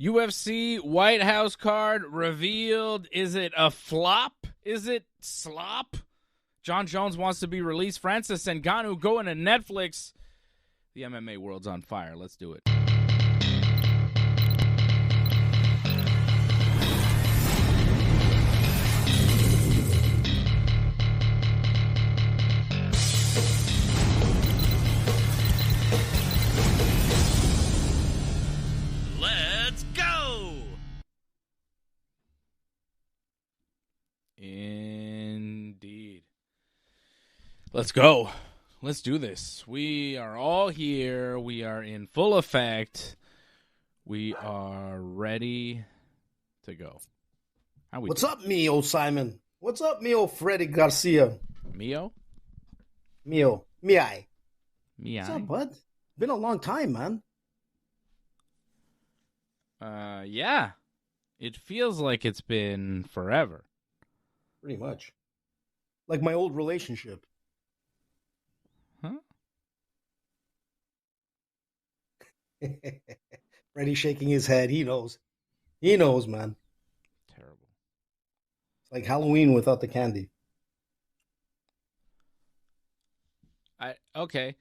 UFC White House card revealed. Is it a flop? Is it slop? Jon Jones wants to be released. Francis Ngannou going to Netflix. The MMA world's on fire. Let's do it. Let's go! Indeed. Let's go. Let's do this. We are all here. We are in full effect. We are ready to go. What's up, Mio Simon? What's up, Mio Fred Garcia? Mio? Mio. Miai. Miai? What's up, bud? Been a long time, man. Yeah. It feels like it's been forever. Pretty much. Like my old relationship. Huh? Freddie shaking his head. He knows. He knows, man. Terrible. It's like Halloween without the candy. Okay.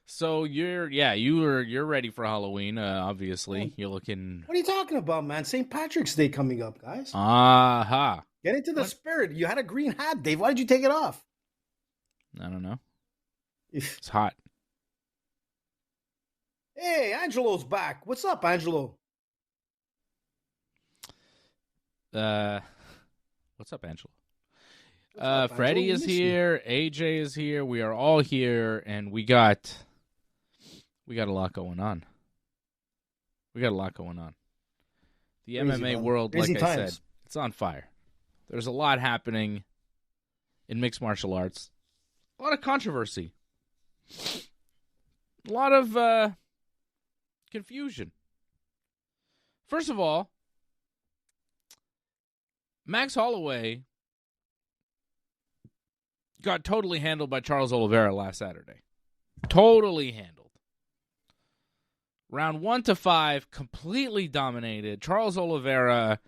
So you're ready for Halloween, obviously. You're looking. What are you talking about, man? St. Patrick's Day coming up, guys. Aha. Get into the spirit. You had a green hat, Dave. Why did you take it off? I don't know. It's hot. Hey, Angelo's back. What's up, Angelo? What's up, Angelo? Freddie is here. AJ is here. We are all here, and we got a lot going on. The MMA world, like I said, it's on fire. There's a lot happening in mixed martial arts. A lot of controversy. A lot of confusion. First of all, Max Holloway got totally handled by Charles Oliveira last Saturday. Totally handled. Round 1 to 5, completely dominated. Charles Oliveira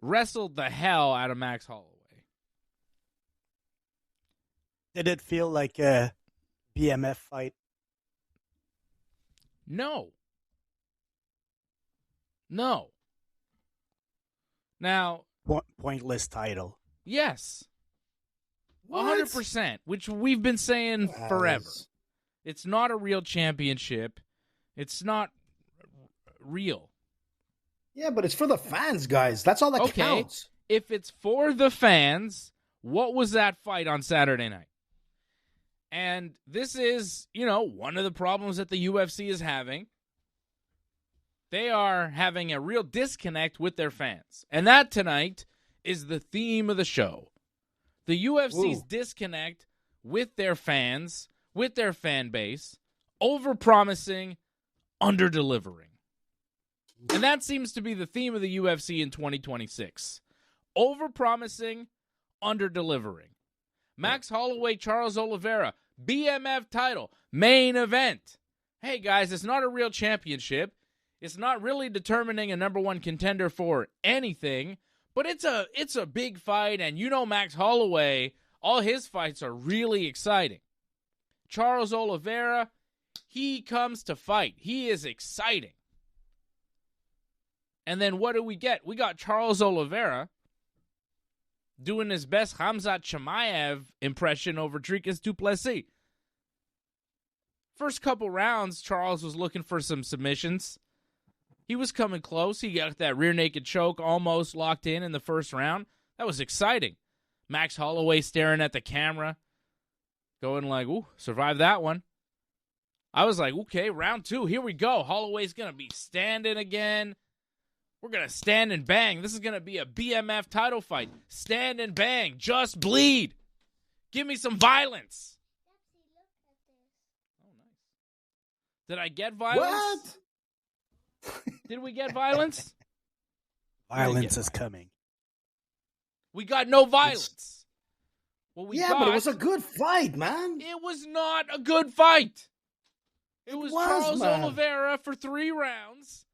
wrestled the hell out of Max Holloway. Did it feel like a BMF fight? No. Now, pointless title. Yes. What? 100%, which we've been saying forever. It's not a real championship. It's not real. Yeah, but it's for the fans, guys. That's all that counts. If it's for the fans, what was that fight on Saturday night? And this is, one of the problems that the UFC is having. They are having a real disconnect with their fans. And that tonight is the theme of the show. The UFC's disconnect with their fans, with their fan base, over-promising, under-delivering. And that seems to be the theme of the UFC in 2026. Over-promising, under-delivering. Max Holloway, Charles Oliveira, BMF title, main event. Hey, guys, it's not a real championship. It's not really determining a number one contender for anything, but it's a big fight, and Max Holloway, all his fights are really exciting. Charles Oliveira, he comes to fight. He is exciting. And then what do we get? We got Charles Oliveira doing his best Khamzat Chimaev impression over Dricus du Plessis. First couple rounds, Charles was looking for some submissions. He was coming close. He got that rear naked choke almost locked in the first round. That was exciting. Max Holloway staring at the camera, going like, ooh, survived that one. I was like, okay, round 2, here we go. Holloway's going to be standing again. We're going to stand and bang. This is going to be a BMF title fight. Stand and bang. Just bleed. Give me some violence. Oh, nice. Did I get violence? What? Did we get violence? Violence is coming. We got no violence. But it was a good fight, man. It was not a good fight. It was Charles Oliveira for 3 rounds.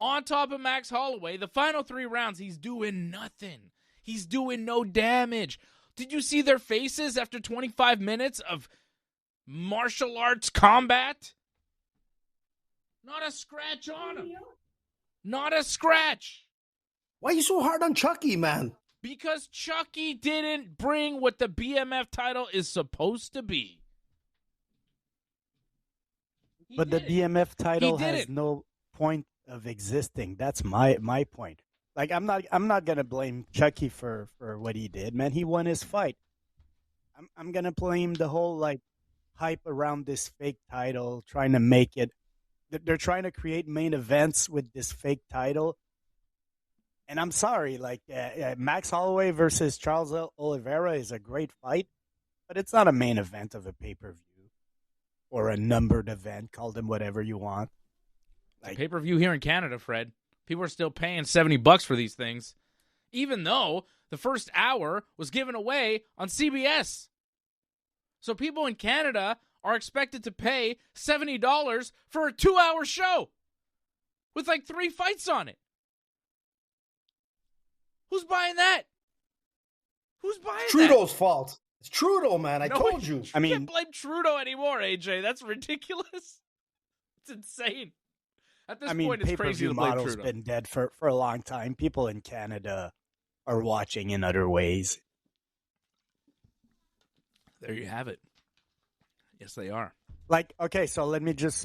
on top of Max Holloway. The final 3 rounds, he's doing nothing. He's doing no damage. Did you see their faces after 25 minutes of martial arts combat? Not a scratch on him. Not a scratch. Why are you so hard on Chucky, man? Because Chucky didn't bring what the BMF title is supposed to be. But the BMF title has no point of existing. That's my point. Like, I'm not gonna blame Chucky for what he did, man. He won his fight. I'm gonna blame the whole like hype around this fake title, trying to make it. They're trying to create main events with this fake title. And I'm sorry, like Max Holloway versus Charles Oliveira is a great fight, but it's not a main event of a pay-per-view or a numbered event. Call them whatever you want. Like, pay-per-view here in Canada, Fred. People are still paying $70 for these things, even though the first hour was given away on CBS. So people in Canada are expected to pay $70 for a 2-hour show with like 3 fights on it. Who's buying that? Who's buying that? Trudeau's fault. It's Trudeau, man. I told you. I mean, you can't blame Trudeau anymore, AJ. That's ridiculous. It's insane. At this point, it's crazy to blame Trudeau. Model's been dead for a long time. People in Canada are watching in other ways. There you have it. Yes, they are. Like, okay, so let me just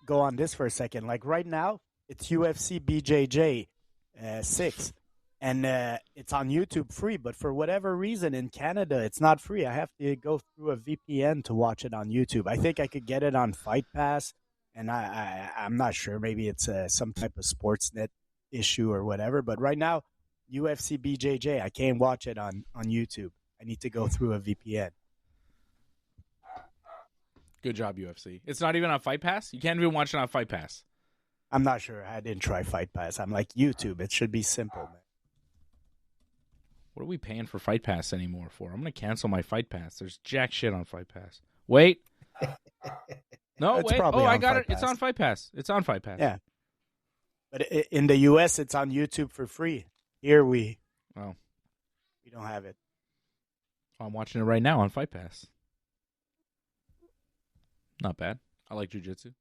go on this for a second. Like, right now, it's UFC BJJ 6, and it's on YouTube free. But for whatever reason, in Canada, it's not free. I have to go through a VPN to watch it on YouTube. I think I could get it on Fight Pass. And I'm not sure. Maybe it's some type of Sportsnet issue or whatever. But right now, UFC BJJ, I can't watch it on YouTube. I need to go through a VPN. Good job, UFC. It's not even on Fight Pass? You can't even watch it on Fight Pass. I'm not sure. I didn't try Fight Pass. I'm like, YouTube. It should be simple, man. What are we paying for Fight Pass anymore for? I'm going to cancel my Fight Pass. There's jack shit on Fight Pass. Wait. No, it's wait. Oh, I got it. Pass. It's on Fight Pass. It's on Fight Pass. Yeah. But in the U.S., it's on YouTube for free. Here we don't have it. I'm watching it right now on Fight Pass. Not bad. I like jiu-jitsu.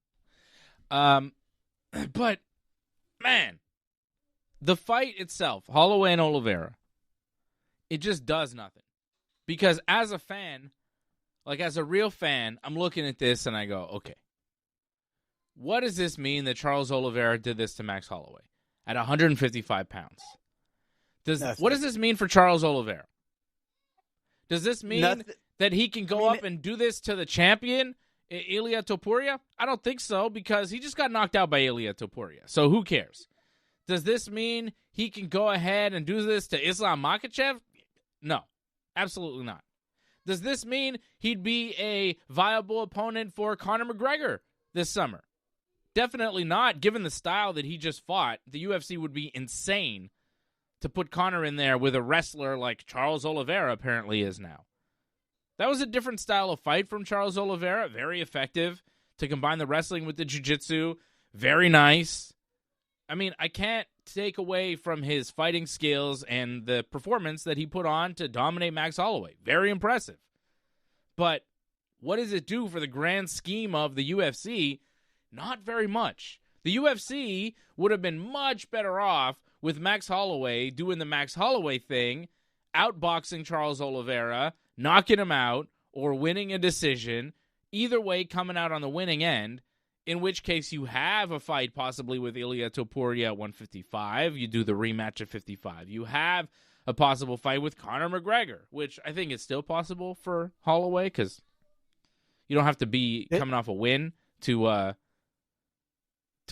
But, man, the fight itself, Holloway and Oliveira, it just does nothing. Because as a fan, like as a real fan, I'm looking at this and I go, okay, what does this mean that Charles Oliveira did this to Max Holloway at 155 pounds? What does this mean for Charles Oliveira? Does this mean that he can go up and do this to the champion, Ilia Topuria? I don't think so, because he just got knocked out by Ilia Topuria. So who cares? Does this mean he can go ahead and do this to Islam Makhachev? No, absolutely not. Does this mean he'd be a viable opponent for Conor McGregor this summer? Definitely not. Given the style that he just fought, the UFC would be insane to put Conor in there with a wrestler like Charles Oliveira apparently is now. That was a different style of fight from Charles Oliveira. Very effective to combine the wrestling with the jiu-jitsu. Very nice. I mean, I can't take away from his fighting skills and the performance that he put on to dominate Max Holloway. Very impressive. But what does it do for the grand scheme of the UFC? Not very much. The UFC would have been much better off with Max Holloway doing the Max Holloway thing, outboxing Charles Oliveira, knocking him out, or winning a decision, either way coming out on the winning end, in which case you have a fight possibly with Ilia Topuria at 155. You do the rematch at 55. You have a possible fight with Conor McGregor, which I think is still possible for Holloway because you don't have to be coming off a win to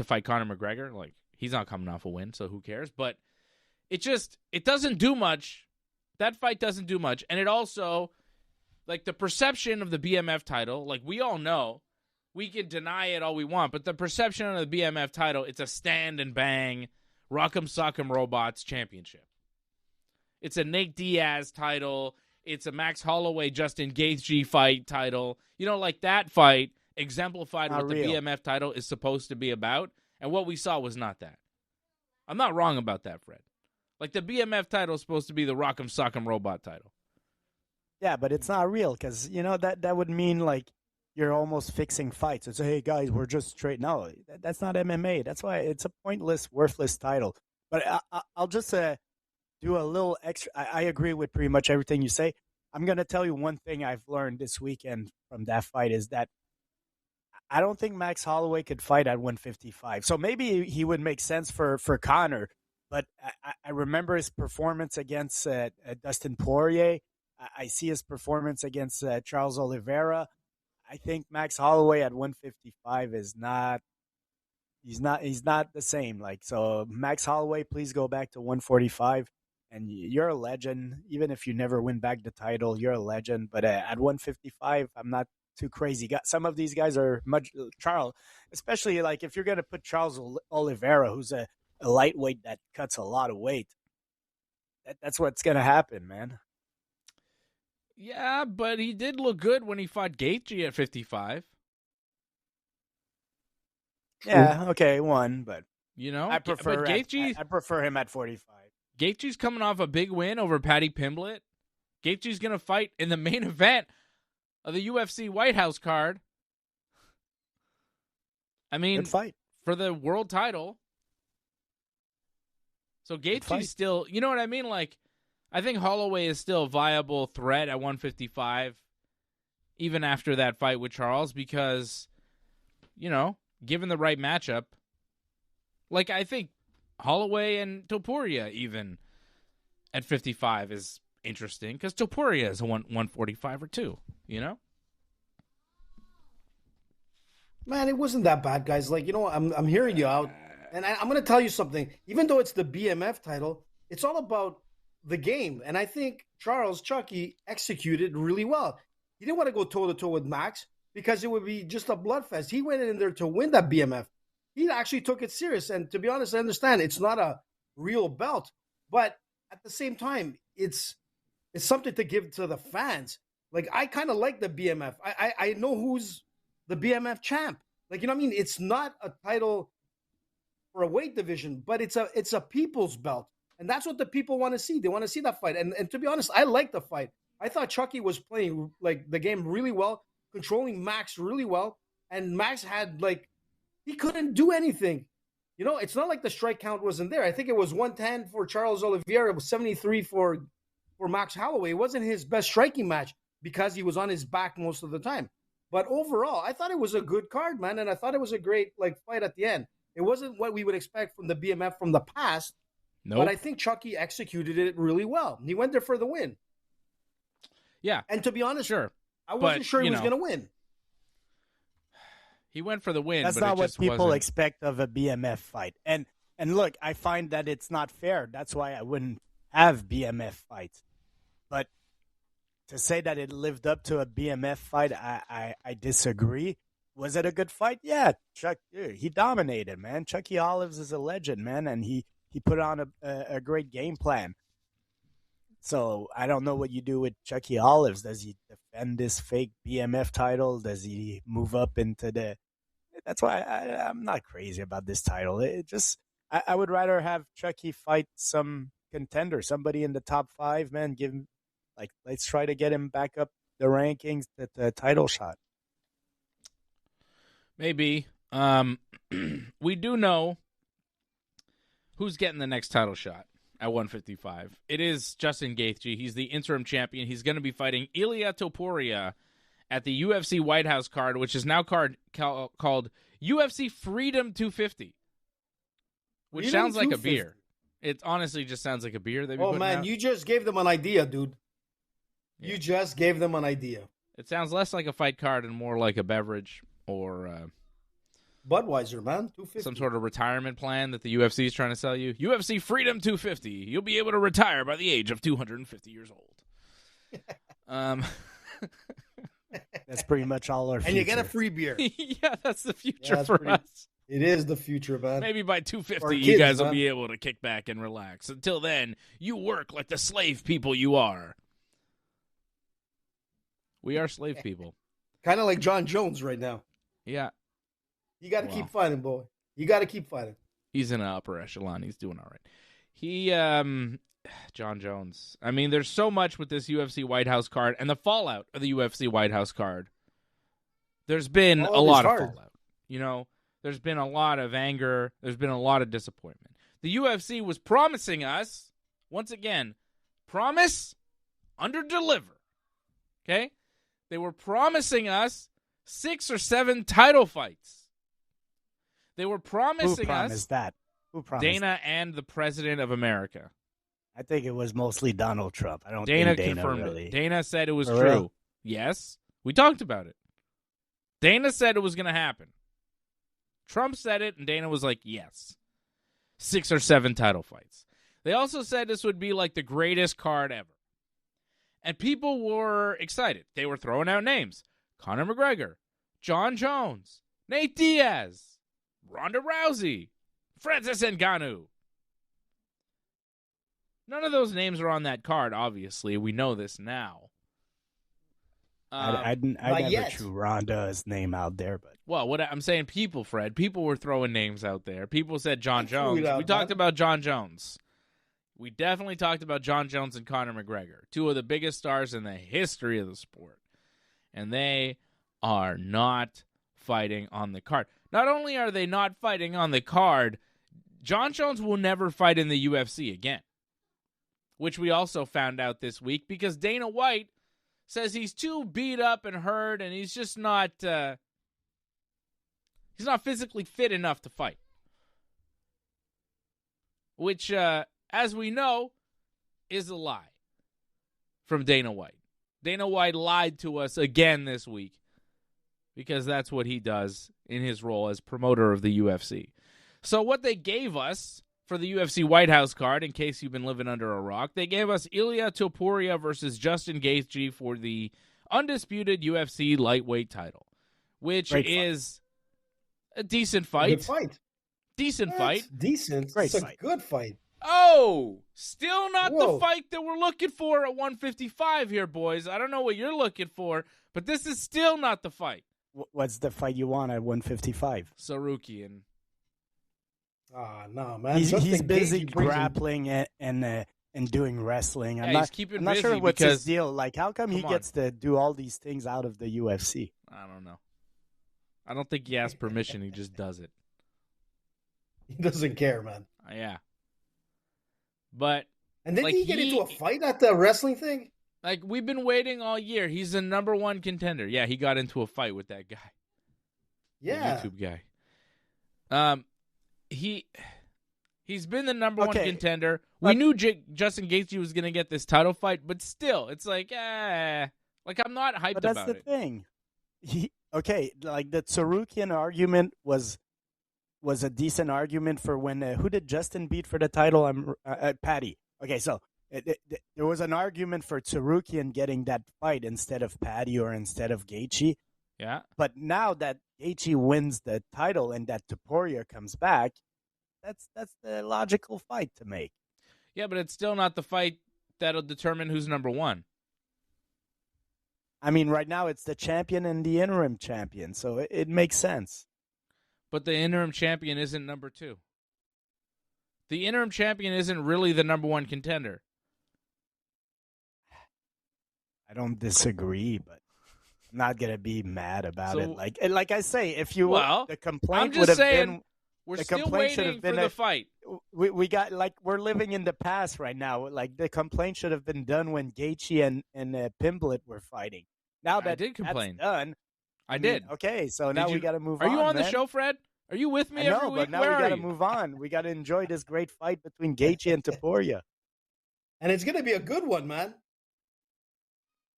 fight Conor McGregor. Like, he's not coming off a win, so who cares? But it doesn't do much. That fight doesn't do much. And it also, like, the perception of the BMF title, like, we all know, we can deny it all we want, but the perception of the BMF title, it's a stand and bang, rock'em sock'em robots championship. It's a Nate Diaz title. It's a Max Holloway, Justin Gaethje fight title. You know, like that fight exemplified what the BMF title is supposed to be about. And what we saw was not that. I'm not wrong about that, Fred. Like, the BMF title is supposed to be the Rock'em Sock'em Robot title. Yeah, but it's not real because, that would mean, like, you're almost fixing fights. It's, hey, guys, we're just straight. No, that's not MMA. That's why it's a pointless, worthless title. But I'll just do a little extra. I agree with pretty much everything you say. I'm going to tell you one thing I've learned this weekend from that fight is that I don't think Max Holloway could fight at 155. So maybe he would make sense for Conor. But I remember his performance against Dustin Poirier. I see his performance against Charles Oliveira. I think Max Holloway at 155 is not. He's not the same. Like, so Max Holloway, please go back to 145. And you're a legend. Even if you never win back the title, you're a legend. But at 155, I'm not too crazy. Some of these guys are Charles, especially like if you're going to put Charles Oliveira, who's a lightweight that cuts a lot of weight. That's what's going to happen, man. Yeah, but he did look good when he fought Gaethje at 55. Yeah, okay, but I prefer Gaethje. I prefer him at 45. Gaethje's coming off a big win over Paddy Pimblett. Gaethje's going to fight in the main event of the UFC White House card. I mean, good fight for the world title. So Gaethje's still, you know what I mean? Like, I think Holloway is still a viable threat at 155, even after that fight with Charles, because, given the right matchup, like, I think Holloway and Topuria even at 55 is interesting, because Topuria is a 145 or 2, Man, it wasn't that bad, guys. Like, I'm hearing you out, and I'm going to tell you something. Even though it's the BMF title, it's all about the game, and I think Chucky executed really well. He didn't want to go toe-to-toe with Max because it would be just a bloodfest. He went in there to win that BMF. He actually took it serious, and to be honest, I understand it's not a real belt, but at the same time, it's something to give to the fans. Like, I kind of like the BMF. I know who's the BMF champ. Like, you know what I mean? It's not a title for a weight division, but it's a people's belt. And that's what the people want to see. They want to see that fight. And to be honest, I like the fight. I thought Chucky was playing like the game really well, controlling Max really well. And Max had he couldn't do anything. It's not like the strike count wasn't there. I think it was 110 for Charles Oliveira. It was 73 for Max Holloway. It wasn't his best striking match because he was on his back most of the time. But overall, I thought it was a good card, man. And I thought it was a great fight at the end. It wasn't what we would expect from the BMF from the past. Nope. But I think Chucky executed it really well. He went there for the win. Yeah. And to be honest, sure. I wasn't sure he was going to win. He went for the win. That's but not it what just people wasn't... expect of a BMF fight. And look, I find that it's not fair. That's why I wouldn't have BMF fights. But to say that it lived up to a BMF fight, I disagree. Was it a good fight? Yeah, he dominated, man. Chucky Olives is a legend, man, and he put on a great game plan. So I don't know what you do with Chucky Olives. Does he defend this fake BMF title? Does he move up into the... That's why I'm not crazy about this title. It just I would rather have Chucky fight some contender, somebody in the top 5, man. Give him, let's try to get him back up the rankings, the title shot. Maybe. We do know who's getting the next title shot at 155. It is Justin Gaethje. He's the interim champion. He's going to be fighting Ilia Topuria at the UFC White House card, which is now called UFC Freedom 250, which sounds like a beer. It honestly just sounds like a beer. Oh, man, out. You just gave them an idea, dude. Yeah. You just gave them an idea. It sounds less like a fight card and more like a beverage or... Budweiser, man, 250. Some sort of retirement plan that the UFC is trying to sell you. UFC Freedom 250. You'll be able to retire by the age of 250 years old. That's pretty much all our future. And you get a free beer. Yeah, that's the future for us. It is the future, man. Maybe by 250, you guys will be able to kick back and relax. Until then, you work like the slave people you are. We are slave people. Kind of like Jon Jones right now. Yeah. You got to keep fighting, boy. You got to keep fighting. He's in an upper echelon. He's doing all right. Jon Jones. I mean, there's so much with this UFC White House card and the fallout of the UFC White House card. There's been a lot of fallout. You know, there's been a lot of anger. There's been a lot of disappointment. The UFC was promising us, once again, promise, under-deliver. Okay? They were promising us 6 or 7 title fights. They were promising us that? Who promised Dana and the President of America. I think it was mostly Donald Trump. I don't Dana think Dana confirmed really. it. Dana said it was For true. real? Yes. We talked about it. Dana said it was going to happen. Trump said it, and Dana was like, yes. 6 or 7 title fights. They also said this would be like the greatest card ever. And people were excited. They were throwing out names. Conor McGregor, Jon Jones, Nate Diaz, Ronda Rousey, Francis Ngannou. None of those names are on that card, obviously. We know this now. I never threw Ronda's name out there, but well, what I'm saying, people, Fred, people were throwing names out there. People said Jon Jones. We talked about Jon Jones. We definitely talked about Jon Jones and Conor McGregor, 2 of the biggest stars in the history of the sport, and they are not fighting on the card. Not only are they not fighting on the card, Jon Jones will never fight in the UFC again, which we also found out this week because Dana White says he's too beat up and hurt, and he's just not he's not physically fit enough to fight. Which, as we know, is a lie from Dana White. Dana White lied to us again this week because that's what he does in his role as promoter of the UFC. So what they gave us for the UFC White House card, in case you've been living under a rock, they gave us Ilia Topuria versus Justin Gaethje for the undisputed UFC lightweight title, which is a decent fight. Good fight. Decent fight. Decent. Great it's fight. A good fight. Oh, still not the fight that we're looking for at 155 here, boys. I don't know what you're looking for, but this is still not the fight. What's the fight you want at 155? Sarukian. No, man. He's busy grappling and doing wrestling. Yeah, I'm he's keeping I'm not busy sure what's because, his deal. Like, how come he gets to do all these things out of the UFC? I don't know. I don't think he asks permission. He just does it. He doesn't care, man. Yeah. But and then he get into a fight at the wrestling thing? Like, we've been waiting all year. He's the number 1 contender. Yeah, he got into a fight with that guy. Yeah. The YouTube guy. He's been the number 1 contender. We knew Justin Gaethje was going to get this title fight, but still, it's like, I'm not hyped about it. But that's the thing. Like the Sarukian argument was a decent argument for when who did Justin beat for the title? Patty. Okay, so there was an argument for Sarukian getting that fight instead of Patty or instead of Gaethje. Yeah. But now that Gaethje wins the title and that Topuria comes back, that's the logical fight to make. Yeah, but it's still not the fight that'll determine who's number 1. I mean, right now it's the champion and the interim champion, so it makes sense. But the interim champion isn't number 2. The interim champion isn't really the number 1 contender. I don't disagree, but I'm not gonna be mad about it. Like I say, if you the complaint would have been, we're the still complaint should waiting have been for the fight. We got we're living in the past right now. Like the complaint should have been done when Gaethje and Pimblett were fighting. Now that I did complain. That's done, I did. Okay, so now we got to move on. Are you on man. the show, Fred? Are you with me every week? But now Where we got are to you? move on. We got to enjoy this great fight between Gaethje and Topuria. And it's going to be a good one, man.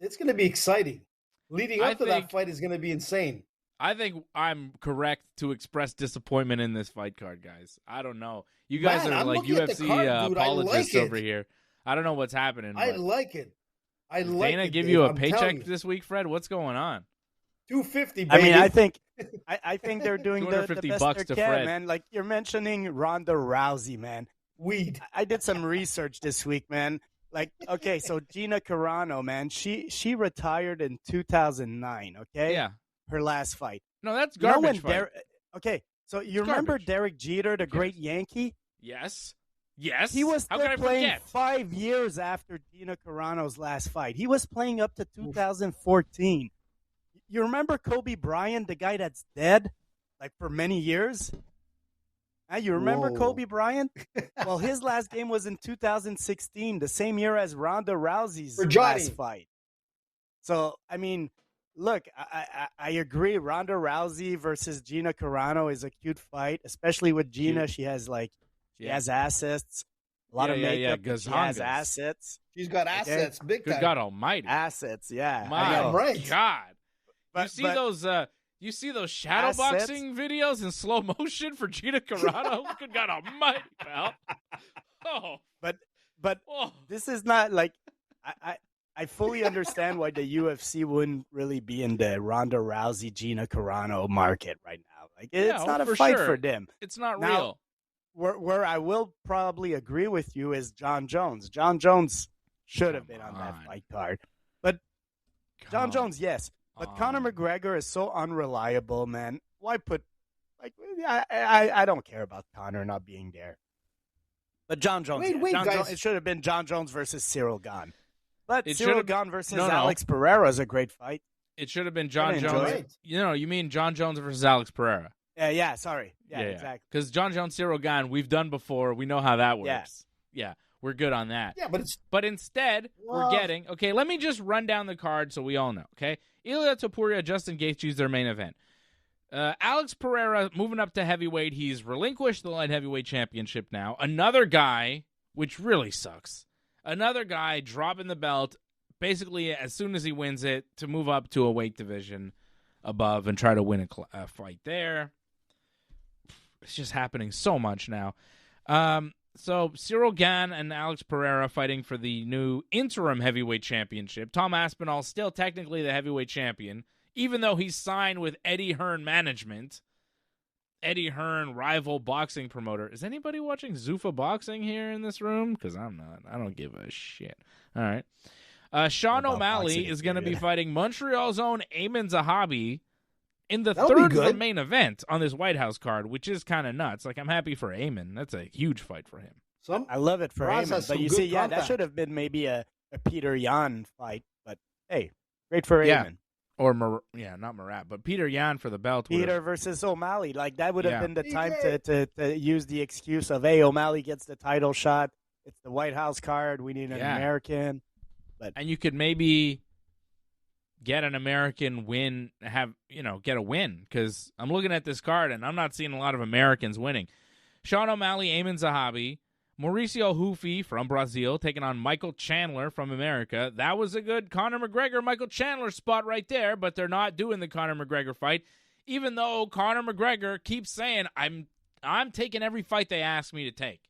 It's going to be exciting. Leading up to that fight is going to be insane. I think I'm correct to express disappointment in this fight card, guys. I don't know. You guys are like UFC apologists over here. I don't know what's happening. I like it. I like it. Dana give you a paycheck this week, Fred? What's going on? $250, baby. I mean, I think they're doing the best bucks they to can, Fred. man. Like you're mentioning Ronda Rousey, man. Weed. I did some research this week, man. Like, okay, so Gina Carano, man, she retired in 2009. Okay, Yeah, her last fight. No, that's garbage fight. Okay, So you remember Derek Jeter, the great Yankee? Yes. Yes. He was How still can I playing forget? 5 years after Gina Carano's last fight. He was playing up to 2014. You remember Kobe Bryant, the guy that's dead, like for many years? You remember Kobe Bryant? Well, his last game was in 2016, the same year as Ronda Rousey's last fight. So, I mean, look, I agree. Ronda Rousey versus Gina Carano is a cute fight, especially with Gina. She has she has assets, a lot of makeup. She has assets. She's got assets, big time. Good God Almighty, assets. Yeah, my God. But, you see those shadowboxing videos in slow motion for Gina Carano? Good God Almighty, pal. Oh, but this is not like I fully understand why the UFC wouldn't really be in the Ronda Rousey, Gina Carano market right now. Like it's not a fight for them. It's not now, real. Where I will probably agree with you is Jon Jones. Jon Jones should have been on that fight card. But Jon Jones, yes. But Conor McGregor is so unreliable, man. Why put I don't care about Conor not being there. But Jon Jones, Jones, it should have been Jon Jones versus Cyril Gane. But Cyril Gane versus Alex Pereira is a great fight. It should have been Jon Jones. You mean Jon Jones versus Alex Pereira. Sorry. Yeah, exactly. Because Jon Jones, Cyril Gane, we've done before. We know how that works. Yeah, we're good on that. Yeah, but instead, we're getting... Okay, let me just run down the card so we all know, okay? Ilia Topuria, Justin Gaethje is their main event. Alex Pereira moving up to heavyweight. He's relinquished the light heavyweight championship now. Another guy, which really sucks. Another guy dropping the belt basically as soon as he wins it to move up to a weight division above and try to win a fight there. It's just happening so much now. So Cyril Gane and Alex Pereira fighting for the new interim heavyweight championship. Tom Aspinall still technically the heavyweight champion, even though he's signed with Eddie Hearn Management. Eddie Hearn, rival boxing promoter. Is anybody watching Zuffa Boxing here in this room? Because I'm not. I don't give a shit. All right. Sean O'Malley is going to be fighting Montreal's own Amin Zahabi in the third main event on this White House card, which is kind of nuts. Like, I'm happy for Amin. That's a huge fight for him. I love it for Amin. But you see, that should have been maybe a Peter Yan fight. But, hey, great for Amin. Or, not Murat, but Peter Yan for the belt. Peter versus O'Malley. Like, that would have been the time to use the excuse of, hey, O'Malley gets the title shot. It's the White House card. We need an American. And you could maybe get an American win, get a win. Because I'm looking at this card, and I'm not seeing a lot of Americans winning. Sean O'Malley, Amin Zahabi, Mauricio Hufi from Brazil taking on Michael Chandler from America. That was a good Conor McGregor-Michael Chandler spot right there, but they're not doing the Conor McGregor fight, even though Conor McGregor keeps saying, I'm taking every fight they ask me to take.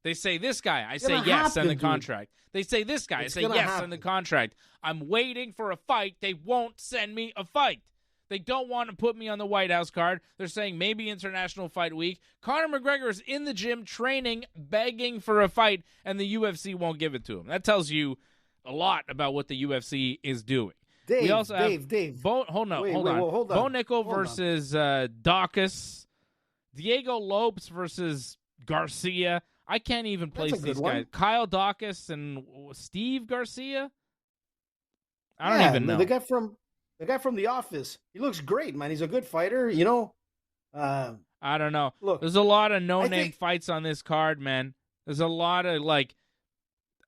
They say this guy, I say yes, send the contract. They say this guy, I say yes, send the contract. I'm waiting for a fight. They won't send me a fight. They don't want to put me on the White House card. They're saying maybe International Fight Week. Conor McGregor is in the gym training, begging for a fight, and the UFC won't give it to him. That tells you a lot about what the UFC is doing. Dave, we also have Dave. Hold on. Bo Nickel versus Dawkins. Diego Lopes versus Garcia. I can't even place these guys. Kyle Dawkins and Steve Garcia? I don't even know. The guy from The Office. He looks great, man. He's a good fighter, I don't know. Look, there's a lot of no-name fights on this card, man. There's a lot of,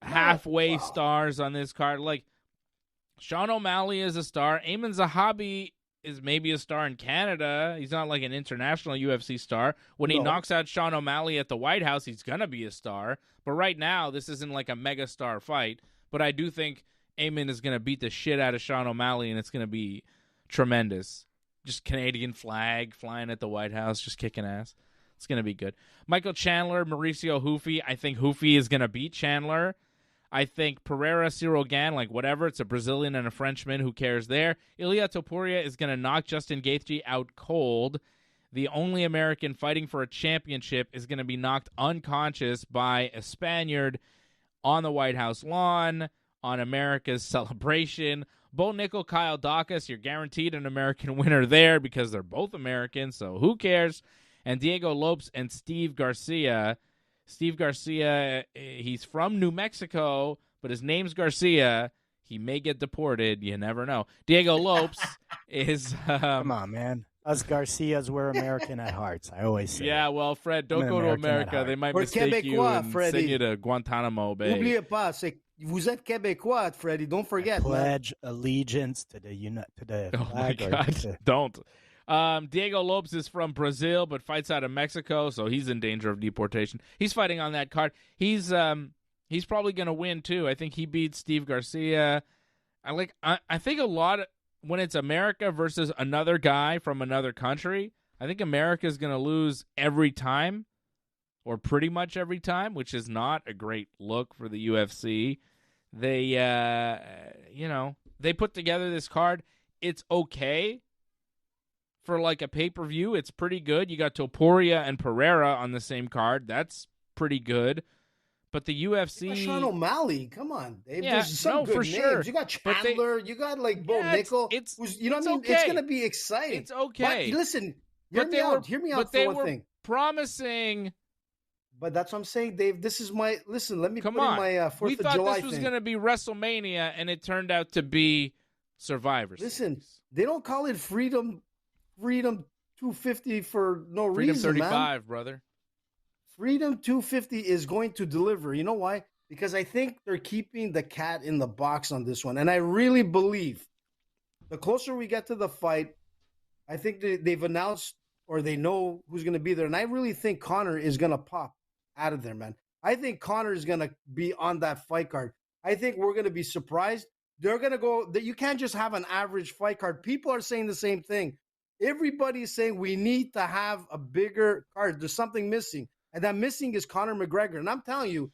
halfway stars on this card. Like, Sean O'Malley is a star. Amin Zahabi is maybe a star in Canada. He's not like an international UFC star. When he knocks out Sean O'Malley at the White House, he's going to be a star. But right now, this isn't like a mega star fight. But I do think Amin is going to beat the shit out of Sean O'Malley, and it's going to be tremendous. Just Canadian flag flying at the White House, just kicking ass. It's going to be good. Michael Chandler, Mauricio Hufi. I think Hufi is going to beat Chandler. I think Pereira, Cyril Gane, whatever. It's a Brazilian and a Frenchman. Who cares there? Ilia Topuria is going to knock Justin Gaethje out cold. The only American fighting for a championship is going to be knocked unconscious by a Spaniard on the White House lawn on America's celebration. Bo Nickel, Kyle Dawkins, you're guaranteed an American winner there because they're both American, so who cares? and Diego Lopes and Steve Garcia. Steve Garcia, he's from New Mexico, but his name's Garcia. He may get deported. You never know. Diego Lopes is... Come on, man. Us Garcias, we're American at heart. I always say. Yeah, well, Fred, don't go to America. They might mistake you and send you to Guantanamo Bay. N'oubliez pas, vous êtes Québécois, Freddie. Don't forget. Pledge allegiance to the Oh, my flag. God. Don't. Diego Lopes is from Brazil, but fights out of Mexico, so he's in danger of deportation. He's fighting on that card. He's probably going to win, too. I think he beats Steve Garcia. I think a lot of... When it's America versus another guy from another country, I think America is going to lose every time, or pretty much every time, which is not a great look for the UFC. They, they put together this card. It's okay for like a pay-per-view. It's pretty good. You got Topuria and Pereira on the same card. That's pretty good. But the UFC... You got Sean O'Malley. Come on, Dave. Yeah, there's some good for names. sure. You got Chandler. You got like Bo Nickel. It's you know what I mean? okay. It's going to be exciting. It's okay. But listen, hear me out for one thing. Promising... But that's what I'm saying, Dave. This is my... Listen, let me Come put on. in my 4th of July We thought this was thing. going to be WrestleMania, and it turned out to be Survivor Series. Listen, they don't call it Freedom 250 for no Freedom reason, 35, man. brother. Freedom 250 is going to deliver. You know why? Because I think they're keeping the cat in the box on this one. And I really believe the closer we get to the fight, I think they've announced or they know who's going to be there. And I really think Conor is going to pop out of there, man. I think Conor is going to be on that fight card. I think we're going to be surprised. They're going to go – you can't just have an average fight card. People are saying the same thing. Everybody's saying we need to have a bigger card. There's something missing. And that missing is Conor McGregor. And I'm telling you,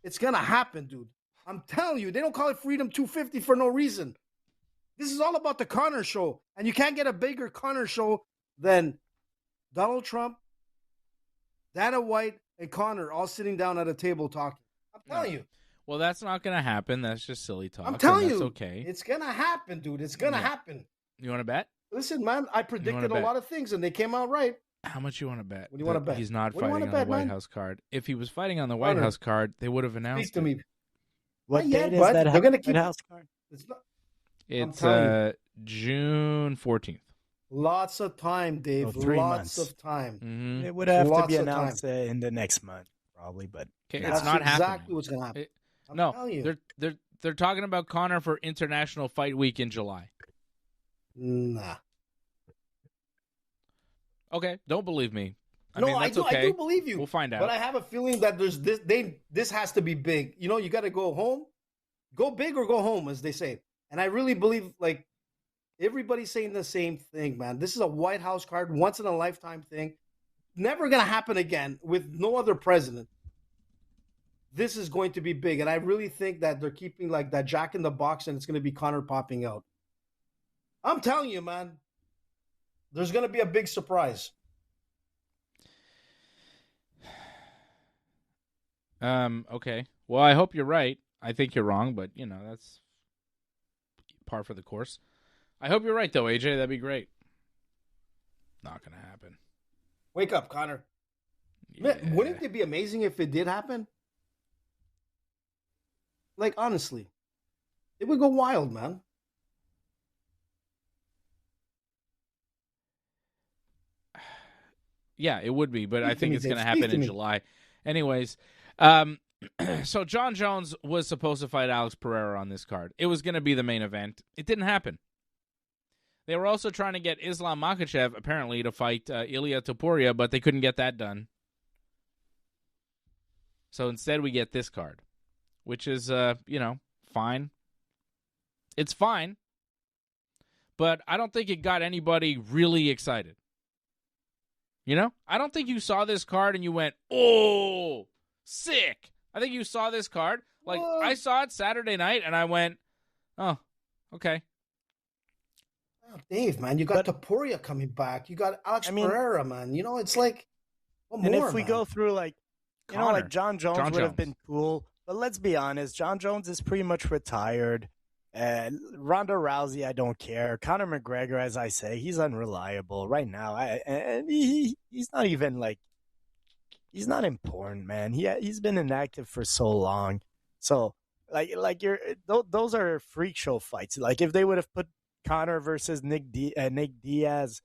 it's going to happen, dude. I'm telling you, they don't call it Freedom 250 for no reason. This is all about the Conor show. And you can't get a bigger Conor show than Donald Trump, Dana White, and Conor all sitting down at a table talking. I'm telling you. Well, that's not going to happen. That's just silly talk. I'm telling you. That's okay. It's going to happen, dude. It's going to happen. You want to bet? Listen, man, I predicted a lot of things, and they came out right. How much you want to bet? What do you want to bet? He's not fighting on the White House card. If he was fighting on the White House card, they would have announced Speak to me. What date is that? They're going to keep White House card. It's June 14th. Lots of time, Dave. Oh, 3 Lots months. of time. Mm-hmm. It would have to be announced in the next month, probably. But it's That's not exactly happening. what's going to happen. No, telling you. they're talking about Conor for International Fight Week in July. Nah. Okay, don't believe me. I do believe you. We'll find out. But I have a feeling that there's this has to be big. You know, you got to go home, go big or go home, as they say. And I really believe, like, everybody's saying the same thing, man. This is a White House card, once in a lifetime thing. Never going to happen again with no other president. This is going to be big. And I really think that they're keeping like that Jack in the Box and it's going to be Conor popping out. I'm telling you, man, there's going to be a big surprise. Okay. Well, I hope you're right. I think you're wrong, but, that's par for the course. I hope you're right, though, AJ. That'd be great. Not going to happen. Wake up, Conor. Yeah. Man, wouldn't it be amazing if it did happen? Like, honestly, it would go wild, man. Yeah, it would be, but I think it's going to Speak happen to in me. July. Anyways, so Jon Jones was supposed to fight Alex Pereira on this card. It was going to be the main event. It didn't happen. They were also trying to get Islam Makhachev, apparently, to fight Ilia Topuria, but they couldn't get that done. So instead, we get this card, which is, fine. It's fine, but I don't think it got anybody really excited. I don't think you saw this card and you went, oh, sick. I think you saw this card. Like, I saw it Saturday night and I went, oh, okay. Oh, Dave, man, you got Topuria coming back. You got Alex Pereira, man. It's like, what more, if we go through, like, like Jon Jones would have been cool. But let's be honest, Jon Jones is pretty much retired. Ronda Rousey, I don't care. Conor McGregor, as I say, he's unreliable right now. And he's not even like, he's not important, man. He's been inactive for so long. So those are freak show fights. Like if they would have put Conor versus Nick Diaz,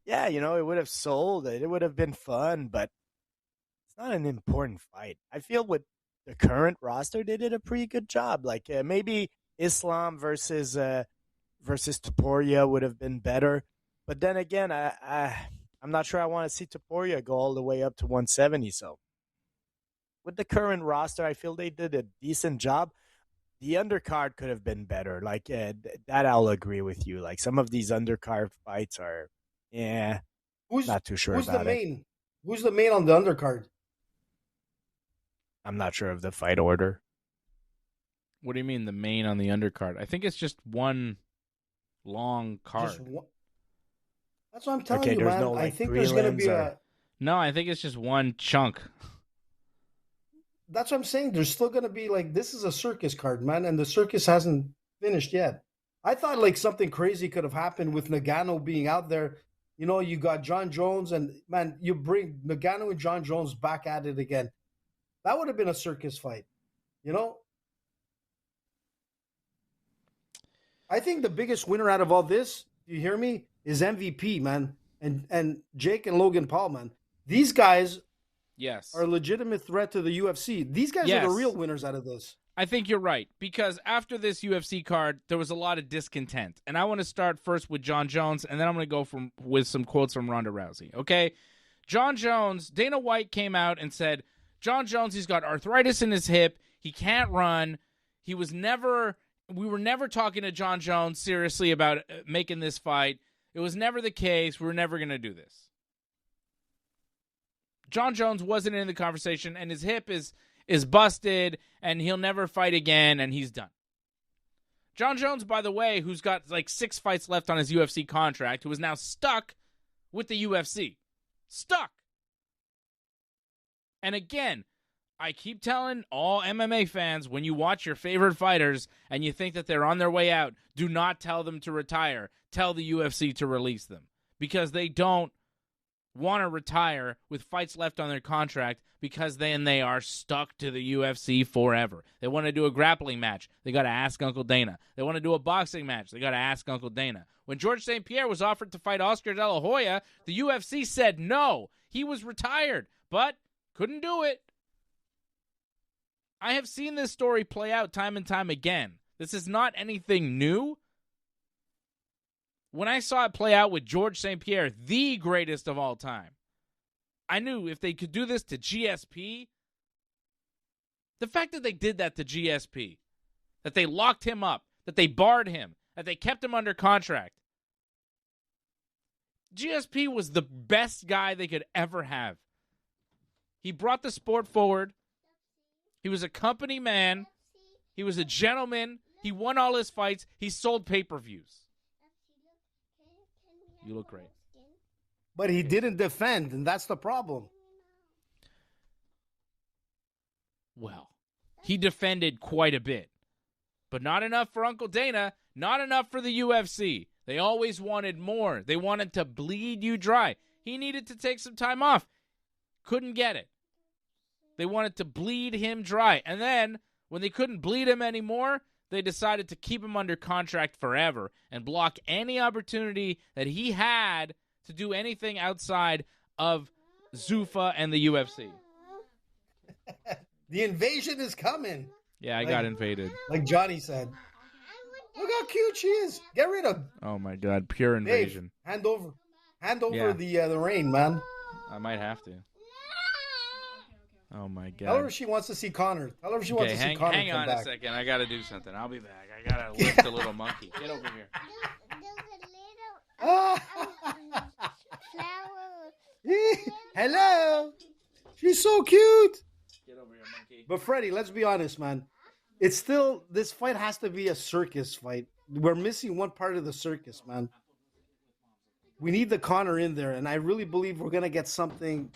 yeah, it would have sold it. It would have been fun, but it's not an important fight. I feel with the current roster, they did a pretty good job. Like maybe Islam versus Topuria would have been better, but then again, I'm not sure I want to see Topuria go all the way up to 170. So with the current roster, I feel they did a decent job. The undercard could have been better. Like that, I'll agree with you. Like some of these undercard fights are, not too sure who's about the main? Who's the main on the undercard? I'm not sure of the fight order. What do you mean the main on the undercard? I think it's just one long card. That's what I'm telling you, man. I think there's going to be No, I think it's just one chunk. That's what I'm saying. There's still going to be this is a circus card, man, and the circus hasn't finished yet. I thought something crazy could have happened with Ngannou being out there. You got Jon Jones, and man, you bring Ngannou and Jon Jones back at it again. That would have been a circus fight, I think the biggest winner out of all this, you hear me, is MVP, man, and Jake and Logan Paul, man. These guys, yes, are a legitimate threat to the UFC. These guys are the real winners out of this. I think you're right, because after this UFC card, there was a lot of discontent. And I want to start first with Jon Jones, and then I'm going to go with some quotes from Ronda Rousey, okay? Jon Jones, Dana White came out and said, Jon Jones, he's got arthritis in his hip. He can't run. We were never talking to Jon Jones seriously about making this fight. It was never the case. We were never going to do this. Jon Jones wasn't in the conversation, and his hip is busted, and he'll never fight again, and he's done. Jon Jones, by the way, who's got 6 fights left on his UFC contract, who is now stuck with the UFC. Stuck. And again, I keep telling all MMA fans, when you watch your favorite fighters and you think that they're on their way out, do not tell them to retire. Tell the UFC to release them. Because they don't want to retire with fights left on their contract, because then they are stuck to the UFC forever. They want to do a grappling match. They got to ask Uncle Dana. They want to do a boxing match. They got to ask Uncle Dana. When George St. Pierre was offered to fight Oscar De La Hoya, the UFC said no. He was retired, but couldn't do it. I have seen this story play out time and time again. This is not anything new. When I saw it play out with George St. Pierre, the greatest of all time, I knew if they could do this to GSP, the fact that they did that to GSP, that they locked him up, that they barred him, that they kept him under contract. GSP was the best guy they could ever have. He brought the sport forward. He was a company man. He was a gentleman. He won all his fights. He sold pay-per-views. You look great. But he didn't defend, and that's the problem. Well, he defended quite a bit. But not enough for Uncle Dana. Not enough for the UFC. They always wanted more. They wanted to bleed you dry. He needed to take some time off. Couldn't get it. They wanted to bleed him dry. And then, when they couldn't bleed him anymore, they decided to keep him under contract forever and block any opportunity that he had to do anything outside of Zuffa and the UFC. The invasion is coming. Yeah, I got invaded. Like Johnny said. Look how cute she is. Get rid of. Oh my God, pure invasion. Dave, hand over the rain, man. I might have to. Oh my God. Tell her she wants to see Conor. Tell her she wants to see Conor. Hang on back. A second. I got to do something. I'll be back. I got to lift a little monkey. Get over here. Hello. She's so cute. Get over here, monkey. But Freddie, let's be honest, man. It's still, this fight has to be a circus fight. We're missing one part of the circus, man. We need the Conor in there, and I really believe we're going to get something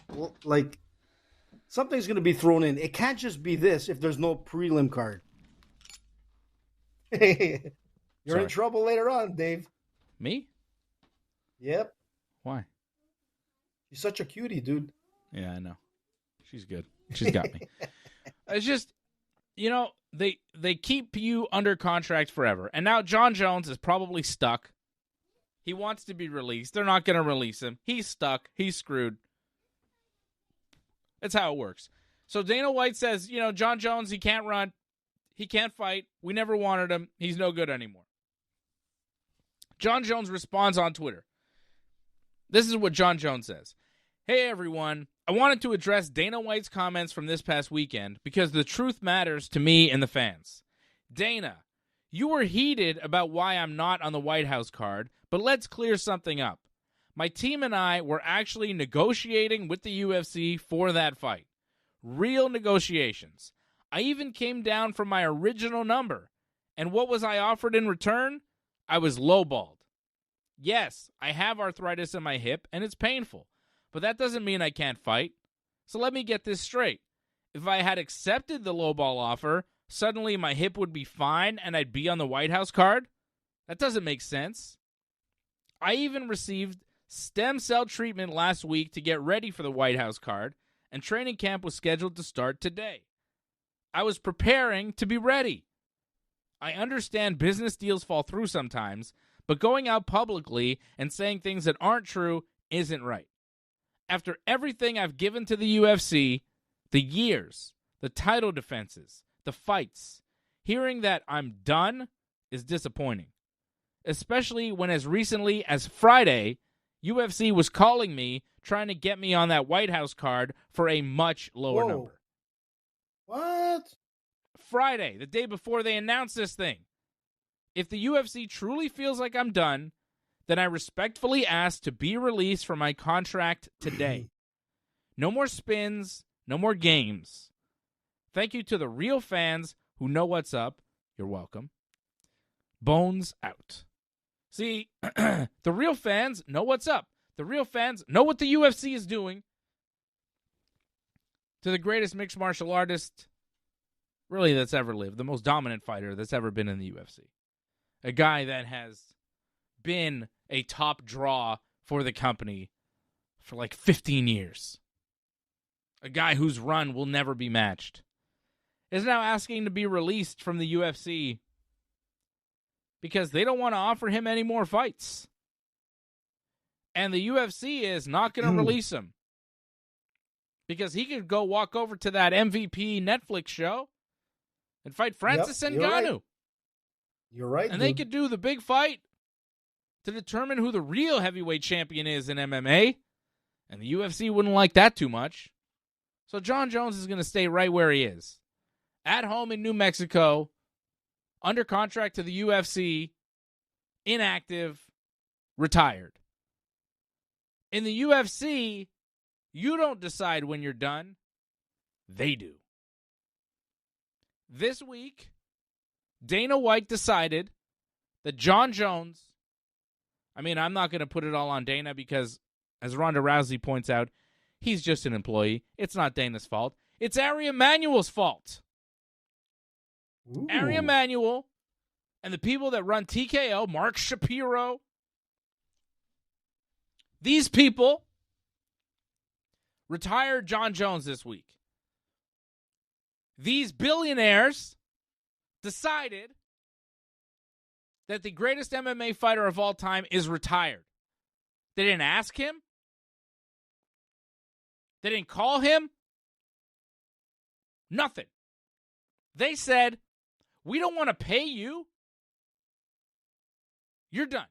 something's going to be thrown in. It can't just be this if there's no prelim card. You're Sorry. in trouble later on, Dave. Me? Yep. Why? She's such a cutie, dude. Yeah, I know. She's good. She's got me. It's just, they keep you under contract forever. And now Jon Jones is probably stuck. He wants to be released. They're not going to release him. He's stuck. He's screwed. That's how it works. So Dana White says, Jon Jones, he can't run. He can't fight. We never wanted him. He's no good anymore. Jon Jones responds on Twitter. This is what Jon Jones says. Hey, everyone. I wanted to address Dana White's comments from this past weekend because the truth matters to me and the fans. Dana, you were heated about why I'm not on the White House card, but let's clear something up. My team and I were actually negotiating with the UFC for that fight. Real negotiations. I even came down from my original number. And what was I offered in return? I was lowballed. Yes, I have arthritis in my hip, and it's painful. But that doesn't mean I can't fight. So let me get this straight. If I had accepted the lowball offer, suddenly my hip would be fine and I'd be on the White House card? That doesn't make sense. I even received stem cell treatment last week to get ready for the White House card, and training camp was scheduled to start today. I was preparing to be ready. I understand business deals fall through sometimes, but going out publicly and saying things that aren't true isn't right. After everything I've given to the UFC, the years, the title defenses, the fights, hearing that I'm done is disappointing. Especially when as recently as Friday, UFC was calling me, trying to get me on that White House card for a much lower number. What? Friday, the day before they announced this thing. If the UFC truly feels like I'm done, then I respectfully ask to be released from my contract today. No more spins, no more games. Thank you to the real fans who know what's up. You're welcome. Bones out. See, the real fans know what's up. The real fans know what the UFC is doing. To the greatest mixed martial artist, really, that's ever lived. The most dominant fighter that's ever been in the UFC. A guy that has been a top draw for the company for like 15 years. A guy whose run will never be matched. Is now asking to be released from the UFC because they don't want to offer him any more fights. And the UFC is not going to release him because he could go walk over to that MVP Netflix show and fight Francis Ngannou. Right. You're right. And they could do the big fight to determine who the real heavyweight champion is in MMA. And the UFC wouldn't like that too much. So Jon Jones is going to stay right where he is. At home in New Mexico, under contract to the UFC, inactive, retired. In the UFC, you don't decide when you're done. They do. This week, Dana White decided that Jon Jones, I'm not going to put it all on Dana because, as Ronda Rousey points out, he's just an employee. It's not Dana's fault. It's Ari Emanuel's fault. Ooh. Ari Emanuel and the people that run TKO, Mark Shapiro, these people retired Jon Jones this week. These billionaires decided that the greatest MMA fighter of all time is retired. They didn't ask him. They didn't call him. Nothing. They said, we don't want to pay you. You're done.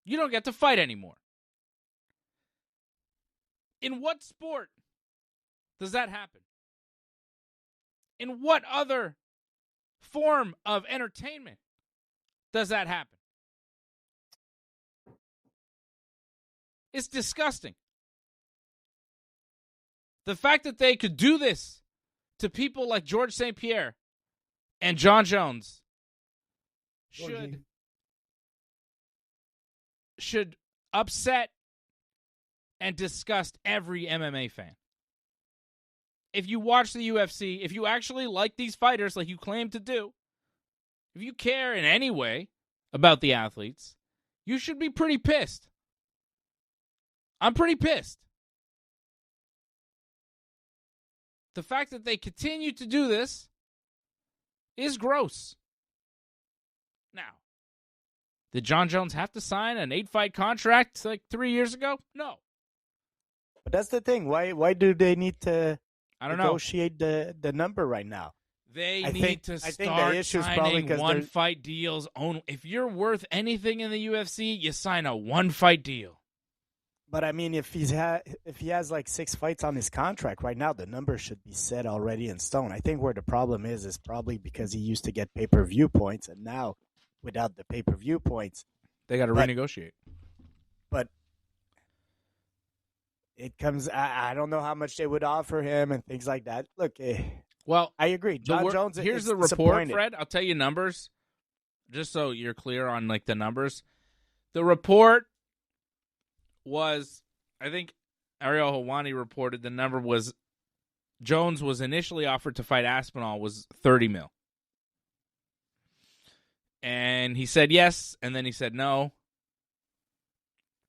You don't get to fight anymore. In what sport does that happen? In what other form of entertainment does that happen? It's disgusting. The fact that they could do this to people like George St. Pierre and Jon Jones should upset and disgust every MMA fan. If you watch the UFC, if you actually like these fighters like you claim to do, if you care in any way about the athletes, you should be pretty pissed. I'm pretty pissed. The fact that they continue to do this is gross. Now, did Jon Jones have to sign an 8-fight contract like 3 years ago? No. But that's the thing. Why do they need to negotiate the number right now? They need to start signing one-fight deals only. If you're worth anything in the UFC, you sign a one-fight deal. But I mean, if he has like 6 fights on his contract right now, the number should be set already in stone. I think where the problem is probably because he used to get pay-per-view points, and now without the pay-per-view points, they got to renegotiate. But it comes. I don't know how much they would offer him and things like that. Look, well, I agree. Jon Jones. Here's the report, Fred. I'll tell you numbers, just so you're clear on like the numbers. The report was, I think Ariel Helwani reported the number was Jones was initially offered to fight Aspinall was $30 million. And he said yes, and then he said no.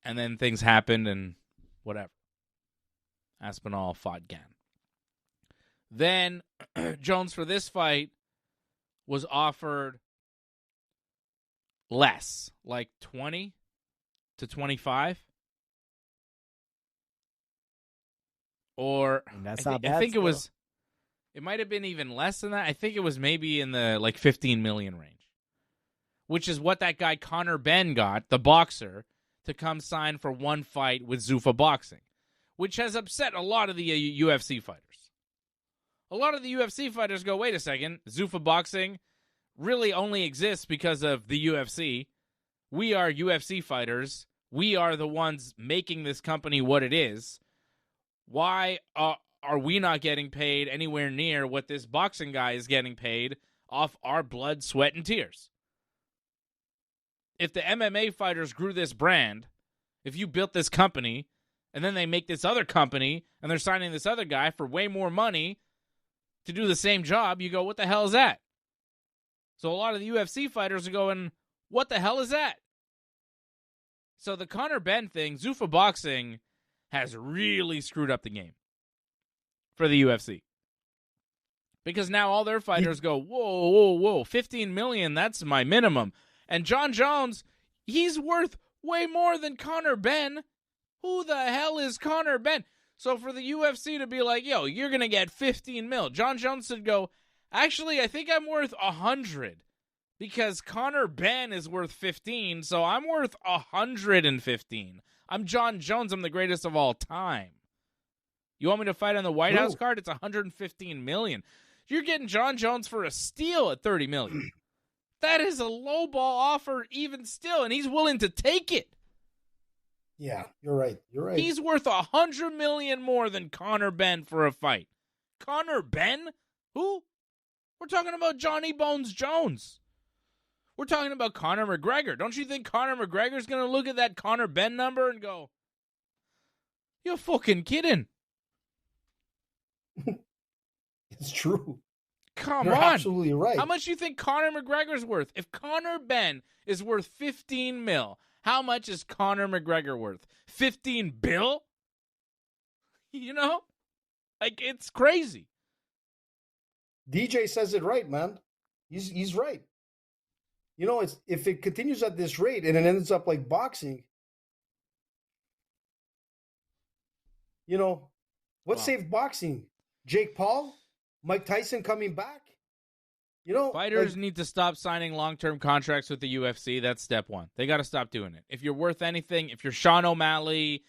And then things happened and whatever. Aspinall fought Gane. Then Jones for this fight was offered less, like 20 to 25. Or I think it was, it might have been even less than that. I think it was maybe in the like 15 million range, which is what that guy Conor Ben got, the boxer, to come sign for one fight with Zuffa Boxing, which has upset a lot of the UFC fighters. A lot of the UFC fighters go, wait a second, Zuffa Boxing really only exists because of the UFC. We are UFC fighters. We are the ones making this company what it is. Why are we not getting paid anywhere near what this boxing guy is getting paid off our blood, sweat, and tears? If the MMA fighters grew this brand, if you built this company, and then they make this other company, and they're signing this other guy for way more money to do the same job, you go, what the hell is that? So a lot of the UFC fighters are going, what the hell is that? So the Conor Ben thing, Zuffa Boxing has really screwed up the game for the UFC. Because now all their fighters go, whoa, 15 million, that's my minimum. And Jon Jones, he's worth way more than Conor Ben. Who the hell is Conor Ben? So for the UFC to be like, yo, you're going to get 15 mil. Jon Jones would go, actually, I think I'm worth 100. Because Conor Ben is worth 15, so I'm worth 115. I'm Jon Jones. I'm the greatest of all time. You want me to fight on the White House card? It's 115 million. You're getting Jon Jones for a steal at 30 million. That is a lowball offer even still, and he's willing to take it. Yeah, you're right. You're right. He's worth 100 million more than Conor Ben for a fight. Conor Ben? Who? We're talking about Johnny Bones Jones. We're talking about Conor McGregor. Don't you think Conor McGregor's going to look at that Conor Ben number and go, you're fucking kidding. It's true. Come You're on. absolutely right. How much do you think Conor McGregor's worth? If Conor Ben is worth 15 mil, how much is Conor McGregor worth? 15 bill? You know? Like, it's crazy. DJ says it right, man. He's right. You know, if it continues at this rate and it ends up like boxing, you know, what saved boxing? Jake Paul? Mike Tyson coming back? You know, fighters need to stop signing long-term contracts with the UFC. That's step one. They got to stop doing it. If you're worth anything, if you're Sean O'Malley,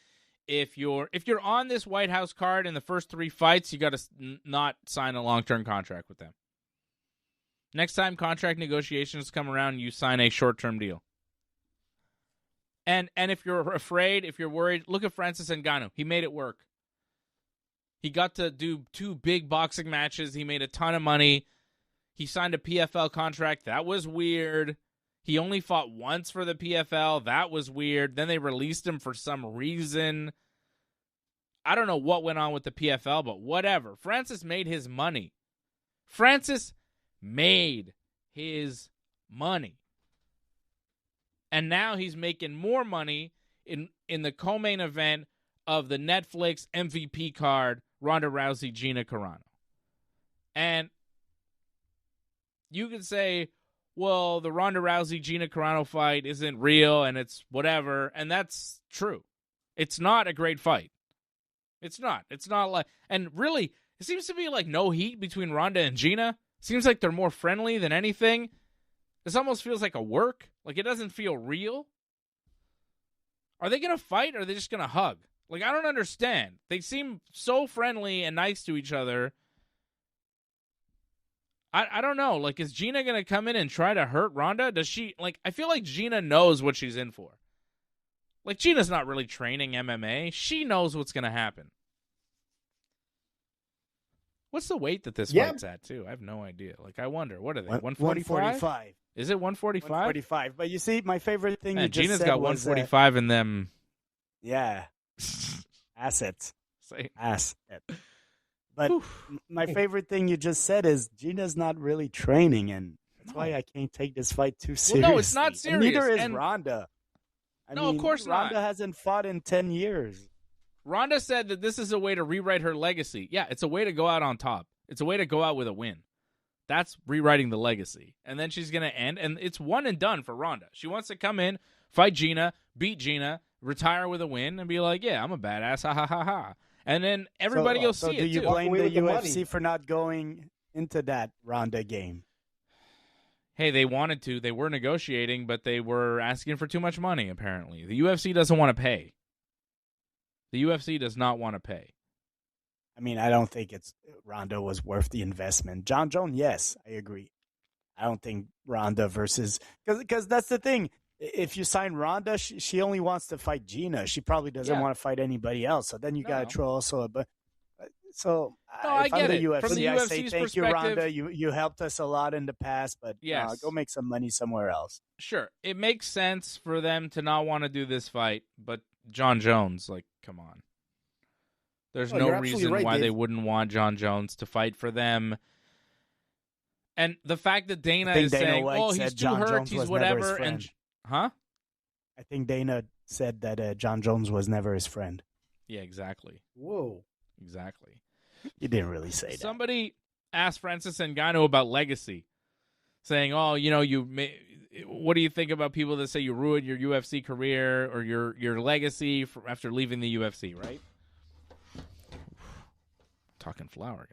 if you're on this White House card in the first 3 fights, you got to not sign a long-term contract with them. Next time contract negotiations come around, you sign a short-term deal. And if you're afraid, if you're worried, look at Francis Ngannou. He made it work. He got to do 2 big boxing matches. He made a ton of money. He signed a PFL contract. That was weird. He only fought once for the PFL. That was weird. Then they released him for some reason. I don't know what went on with the PFL, but whatever. Francis made his money. Francis made his money. And now he's making more money in the co-main event of the Netflix MVP card, Ronda Rousey, Gina Carano. And you could say, well, the Ronda Rousey, Gina Carano fight isn't real and it's whatever, and that's true. It's not a great fight. It's not. It's not like, and really, it seems to be like no heat between Ronda and Gina. Seems like they're more friendly than anything. This almost feels like a work. Like, it doesn't feel real. Are they going to fight or are they just going to hug? Like, I don't understand. They seem so friendly and nice to each other. I don't know. Like, is Gina going to come in and try to hurt Ronda? Does she, like, I feel like Gina knows what she's in for. Like, Gina's not really training MMA. She knows what's going to happen. What's the weight that this fight's at, too? I have no idea. Like, I wonder. What are they, 145? 145. Is it 145? 145. But you see, my favorite thing you just Gina's said got was, 145 in them. Yeah. Assets. Say. Asset. But my favorite thing you just said is Gina's not really training, and that's why I can't take this fight too seriously. Well, no, it's not serious. And neither is Ronda. I mean, of course not. Ronda hasn't fought in 10 years. Ronda said that this is a way to rewrite her legacy. Yeah, it's a way to go out on top. It's a way to go out with a win. That's rewriting the legacy. And then she's going to end, and it's one and done for Ronda. She wants to come in, fight Gina, beat Gina, retire with a win, and be like, yeah, I'm a badass, ha, ha, ha, ha. And then everybody will see it, too. Do you blame the UFC for not going into that Ronda game? Hey, they wanted to. They were negotiating, but they were asking for too much money, apparently. The UFC doesn't want to pay. The UFC does not want to pay. I mean, I don't think Ronda was worth the investment. Jon Jones, yes, I agree. I don't think Ronda versus because that's the thing. If you sign Ronda, she only wants to fight Gina. She probably doesn't want to fight anybody else. So then you got to throw also. But so I get it. UFC, From the I UFC's say thank you, Ronda. You helped us a lot in the past, but go make some money somewhere else. Sure, it makes sense for them to not want to do this fight, but Jon Jones, like, come on. There's no reason why they wouldn't want Jon Jones to fight for them. And the fact that Dana is saying, "Oh, he's too hurt, he's whatever," and I think Dana said that Jon Jones was never his friend. Yeah, exactly. Whoa, exactly. He didn't really say that. Somebody asked Francis Ngannou about legacy, saying, "Oh, you know, what do you think about people that say you ruined your UFC career or your legacy after leaving the UFC?" Right? Talking flower.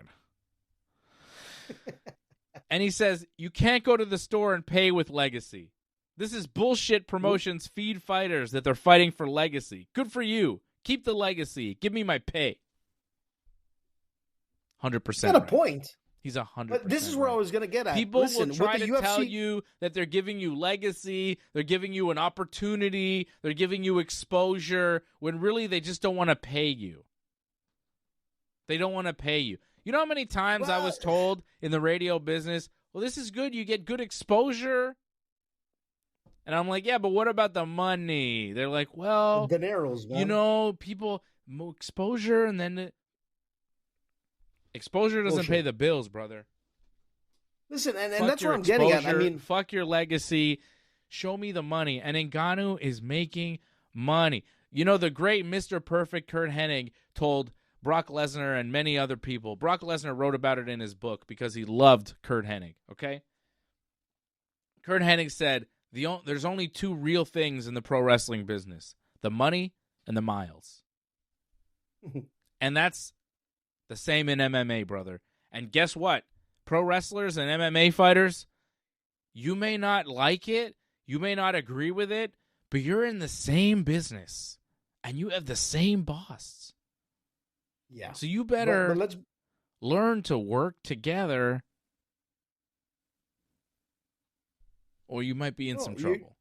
And he says, you can't go to the store and pay with legacy. This is bullshit promotions feed fighters that they're fighting for legacy. Good for you. Keep the legacy. Give me my pay. 100%. He's got a point. He's 100%. But this is where I was going to get at. People will try to tell you that they're giving you legacy, they're giving you an opportunity, they're giving you exposure, when really they just don't want to pay you. They don't want to pay you. You know how many times I was told in the radio business, well, this is good. You get good exposure. And I'm like, yeah, but what about the money? They're like, well, dineros, man. You know, people, exposure, and then exposure doesn't pay the bills, brother. Listen, and that's what I'm getting at. I mean, fuck your legacy. Show me the money. And Ngannou is making money. You know, the great Mr. Perfect Kurt Hennig told Brock Lesnar and many other people. Brock Lesnar wrote about it in his book because he loved Kurt Hennig, okay? Kurt Hennig said, there's only two real things in the pro wrestling business, the money and the miles. And that's the same in MMA, brother. And guess what? Pro wrestlers and MMA fighters, you may not like it, you may not agree with it, but you're in the same business, and you have the same boss. Yeah. So you better learn to work together, or you might be in some trouble.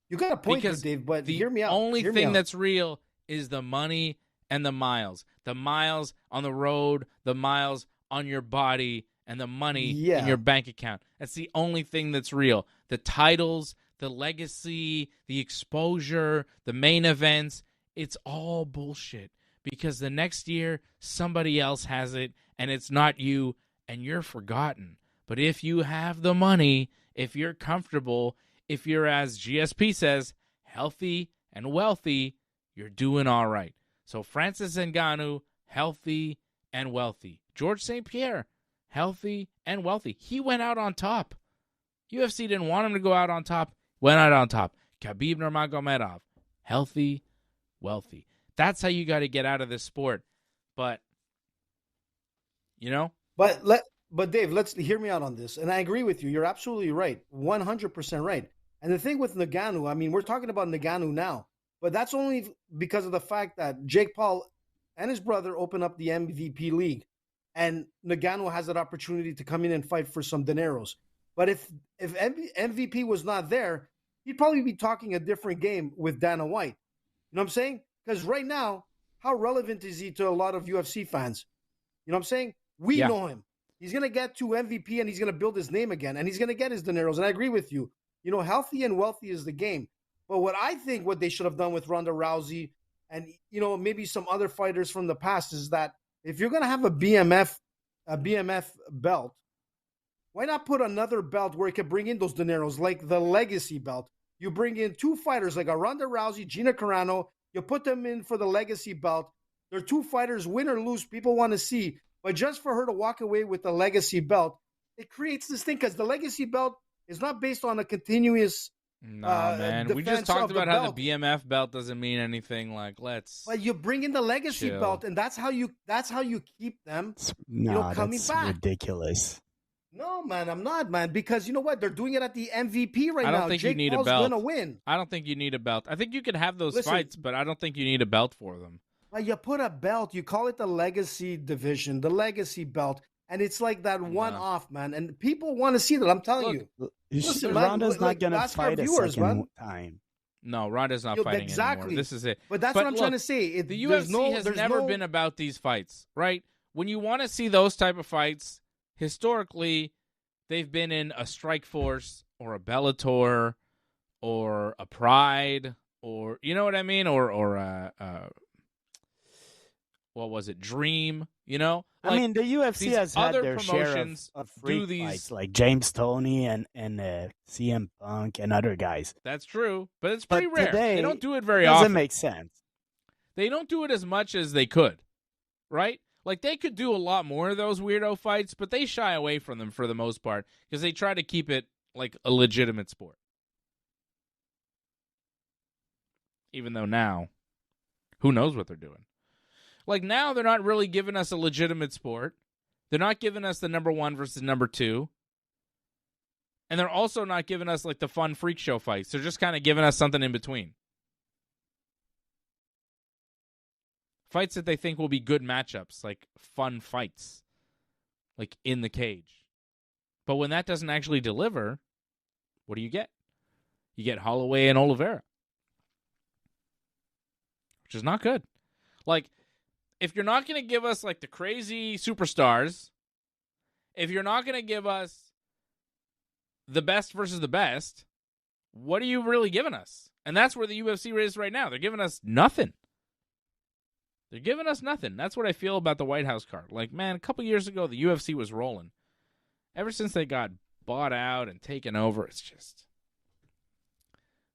You got a point, because Dave, but hear me out. The only thing that's real is the money and the miles. The miles on the road, the miles on your body, and the money in your bank account. That's the only thing that's real. The titles, the legacy, the exposure, the main events, it's all bullshit. Because the next year, somebody else has it, and it's not you, and you're forgotten. But if you have the money, if you're comfortable, if you're, as GSP says, healthy and wealthy, you're doing all right. So Francis Ngannou, healthy and wealthy. George St. Pierre, healthy and wealthy. He went out on top. UFC didn't want him to go out on top. Went out on top. Khabib Nurmagomedov, healthy, wealthy. That's how you got to get out of this sport. But, you know? But Dave, let's hear me out on this. And I agree with you. You're absolutely right. 100% right. And the thing with Ngannou, I mean, we're talking about Ngannou now, but that's only because of the fact that Jake Paul and his brother open up the MVP league, and Ngannou has that opportunity to come in and fight for some dineros. But if MVP was not there, he'd probably be talking a different game with Dana White. You know what I'm saying? Because right now, how relevant is he to a lot of UFC fans? You know what I'm saying? We know him. He's going to get to MVP, and he's going to build his name again, and he's going to get his dineros. And I agree with you. You know, healthy and wealthy is the game. But what they should have done with Ronda Rousey and, you know, maybe some other fighters from the past is that if you're going to have a BMF belt, why not put another belt where it can bring in those dineros, like the legacy belt? You bring in two fighters like a Ronda Rousey, Gina Carano. You put them in for the legacy belt. They're two fighters, win or lose, people want to see. But just for her to walk away with the legacy belt, it creates this thing because the legacy belt is not based on a continuous. No, man. We just talked about how the BMF belt doesn't mean anything. Like, But you bring in the legacy belt, and that's how you keep them. Coming that's back. Ridiculous. No, man, I'm not, man. Because you know what? They're doing it at the MVP right now. I don't think Jake you need Paul's a belt. Gonna win. I don't think you need a belt. I think you could have those fights, but I don't think you need a belt for them. But you put a belt, you call it the legacy division, the legacy belt, and it's like that one-off, man. And people want to see that. I'm telling you. Listen, Ronda's not going to fight a second time. No, Ronda's not fighting anymore. This is it. But that's what I'm trying to say. The UFC has never been about these fights, right? When you want to see those type of fights, historically, they've been in a Strikeforce or a Bellator or a Pride or, you know what I mean? Or what was it? Dream, you know? Like, I mean, the UFC has had their share of freak fights, like James Toney and CM Punk and other guys. That's true, but it's pretty rare. They don't do it very often. Doesn't make sense. They don't do it as much as they could, right? Like, they could do a lot more of those weirdo fights, but they shy away from them for the most part because they try to keep it like a legitimate sport. Even though now, who knows what they're doing? Like, now they're not really giving us a legitimate sport. They're not giving us the number one versus number two. And they're also not giving us, like, the fun freak show fights. They're just kind of giving us something in between. Fights that they think will be good matchups, like fun fights, like in the cage. But when that doesn't actually deliver, what do you get? You get Holloway and Oliveira, which is not good. Like, if you're not going to give us, like, the crazy superstars, if you're not going to give us the best versus the best, what are you really giving us? And that's where the UFC is right now. They're giving us nothing. They're giving us nothing. That's what I feel about the White House card. Like, man, a couple years ago, the UFC was rolling. Ever since they got bought out and taken over, it's just...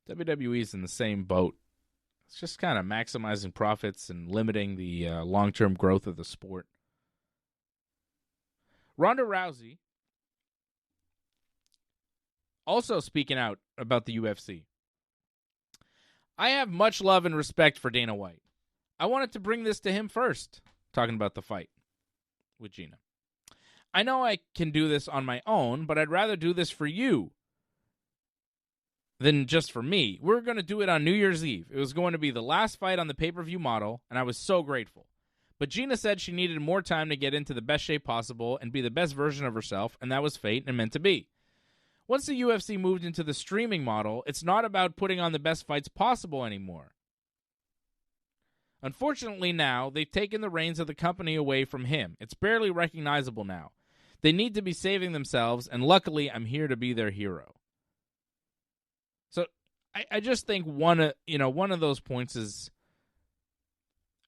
WWE's in the same boat. It's just kind of maximizing profits and limiting the long-term growth of the sport. Ronda Rousey also speaking out about the UFC. I have much love and respect for Dana White. I wanted to bring this to him first, talking about the fight with Gina. I know I can do this on my own, but I'd rather do this for you than just for me. We're going to do it on New Year's Eve. It was going to be the last fight on the pay-per-view model, and I was so grateful. But Gina said she needed more time to get into the best shape possible and be the best version of herself, and that was fate and meant to be. Once the UFC moved into the streaming model, it's not about putting on the best fights possible anymore. Unfortunately now, they've taken the reins of the company away from him. It's barely recognizable now. They need to be saving themselves, and luckily I'm here to be their hero. So I just think one of those points is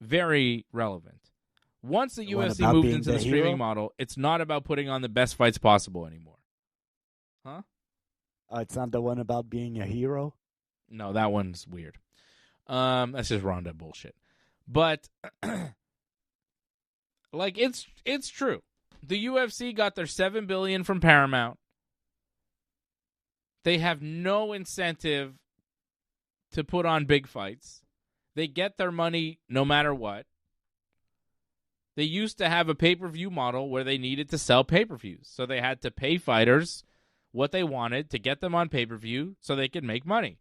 very relevant. Once the UFC moved into the streaming model, it's not about putting on the best fights possible anymore. Huh? It's not the one about being a hero? No, that one's weird. That's just Ronda bullshit. But like it's true. The UFC got their $7 billion from Paramount. They have no incentive to put on big fights. They get their money no matter what. They used to have a pay-per-view model where they needed to sell pay-per-views. So they had to pay fighters what they wanted to get them on pay-per-view so they could make money.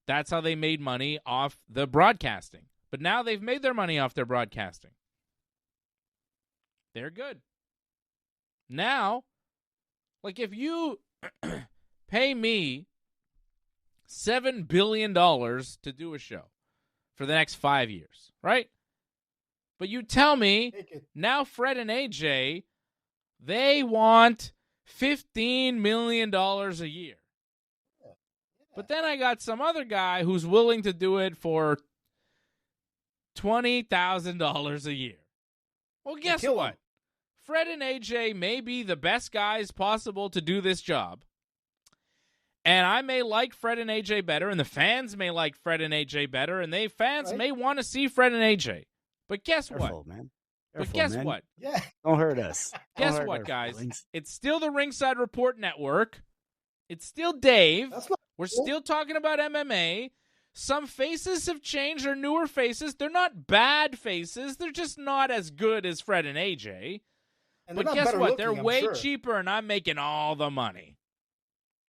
That's how they made money off the broadcasting. But now they've made their money off their broadcasting. They're good. Now, like if you pay me $7 billion to do a show for the next 5 years, right? But you tell me now Fred and AJ, they want $15 million a year. But then I got some other guy who's willing to do it for $20,000 a year. Well, guess what? Fred and AJ may be the best guys possible to do this job. And I may like Fred and AJ better, and the fans may like Fred and AJ better, and fans may want to see Fred and AJ. But guess what? Man. But guess what? Yeah. Don't hurt us. Guess what, guys? It's still the Ringside Report Network. It's still Dave. We're still talking about MMA. Some faces have changed. They're newer faces. They're not bad faces. They're just not as good as Fred and AJ. But guess what? They're way cheaper, and I'm making all the money.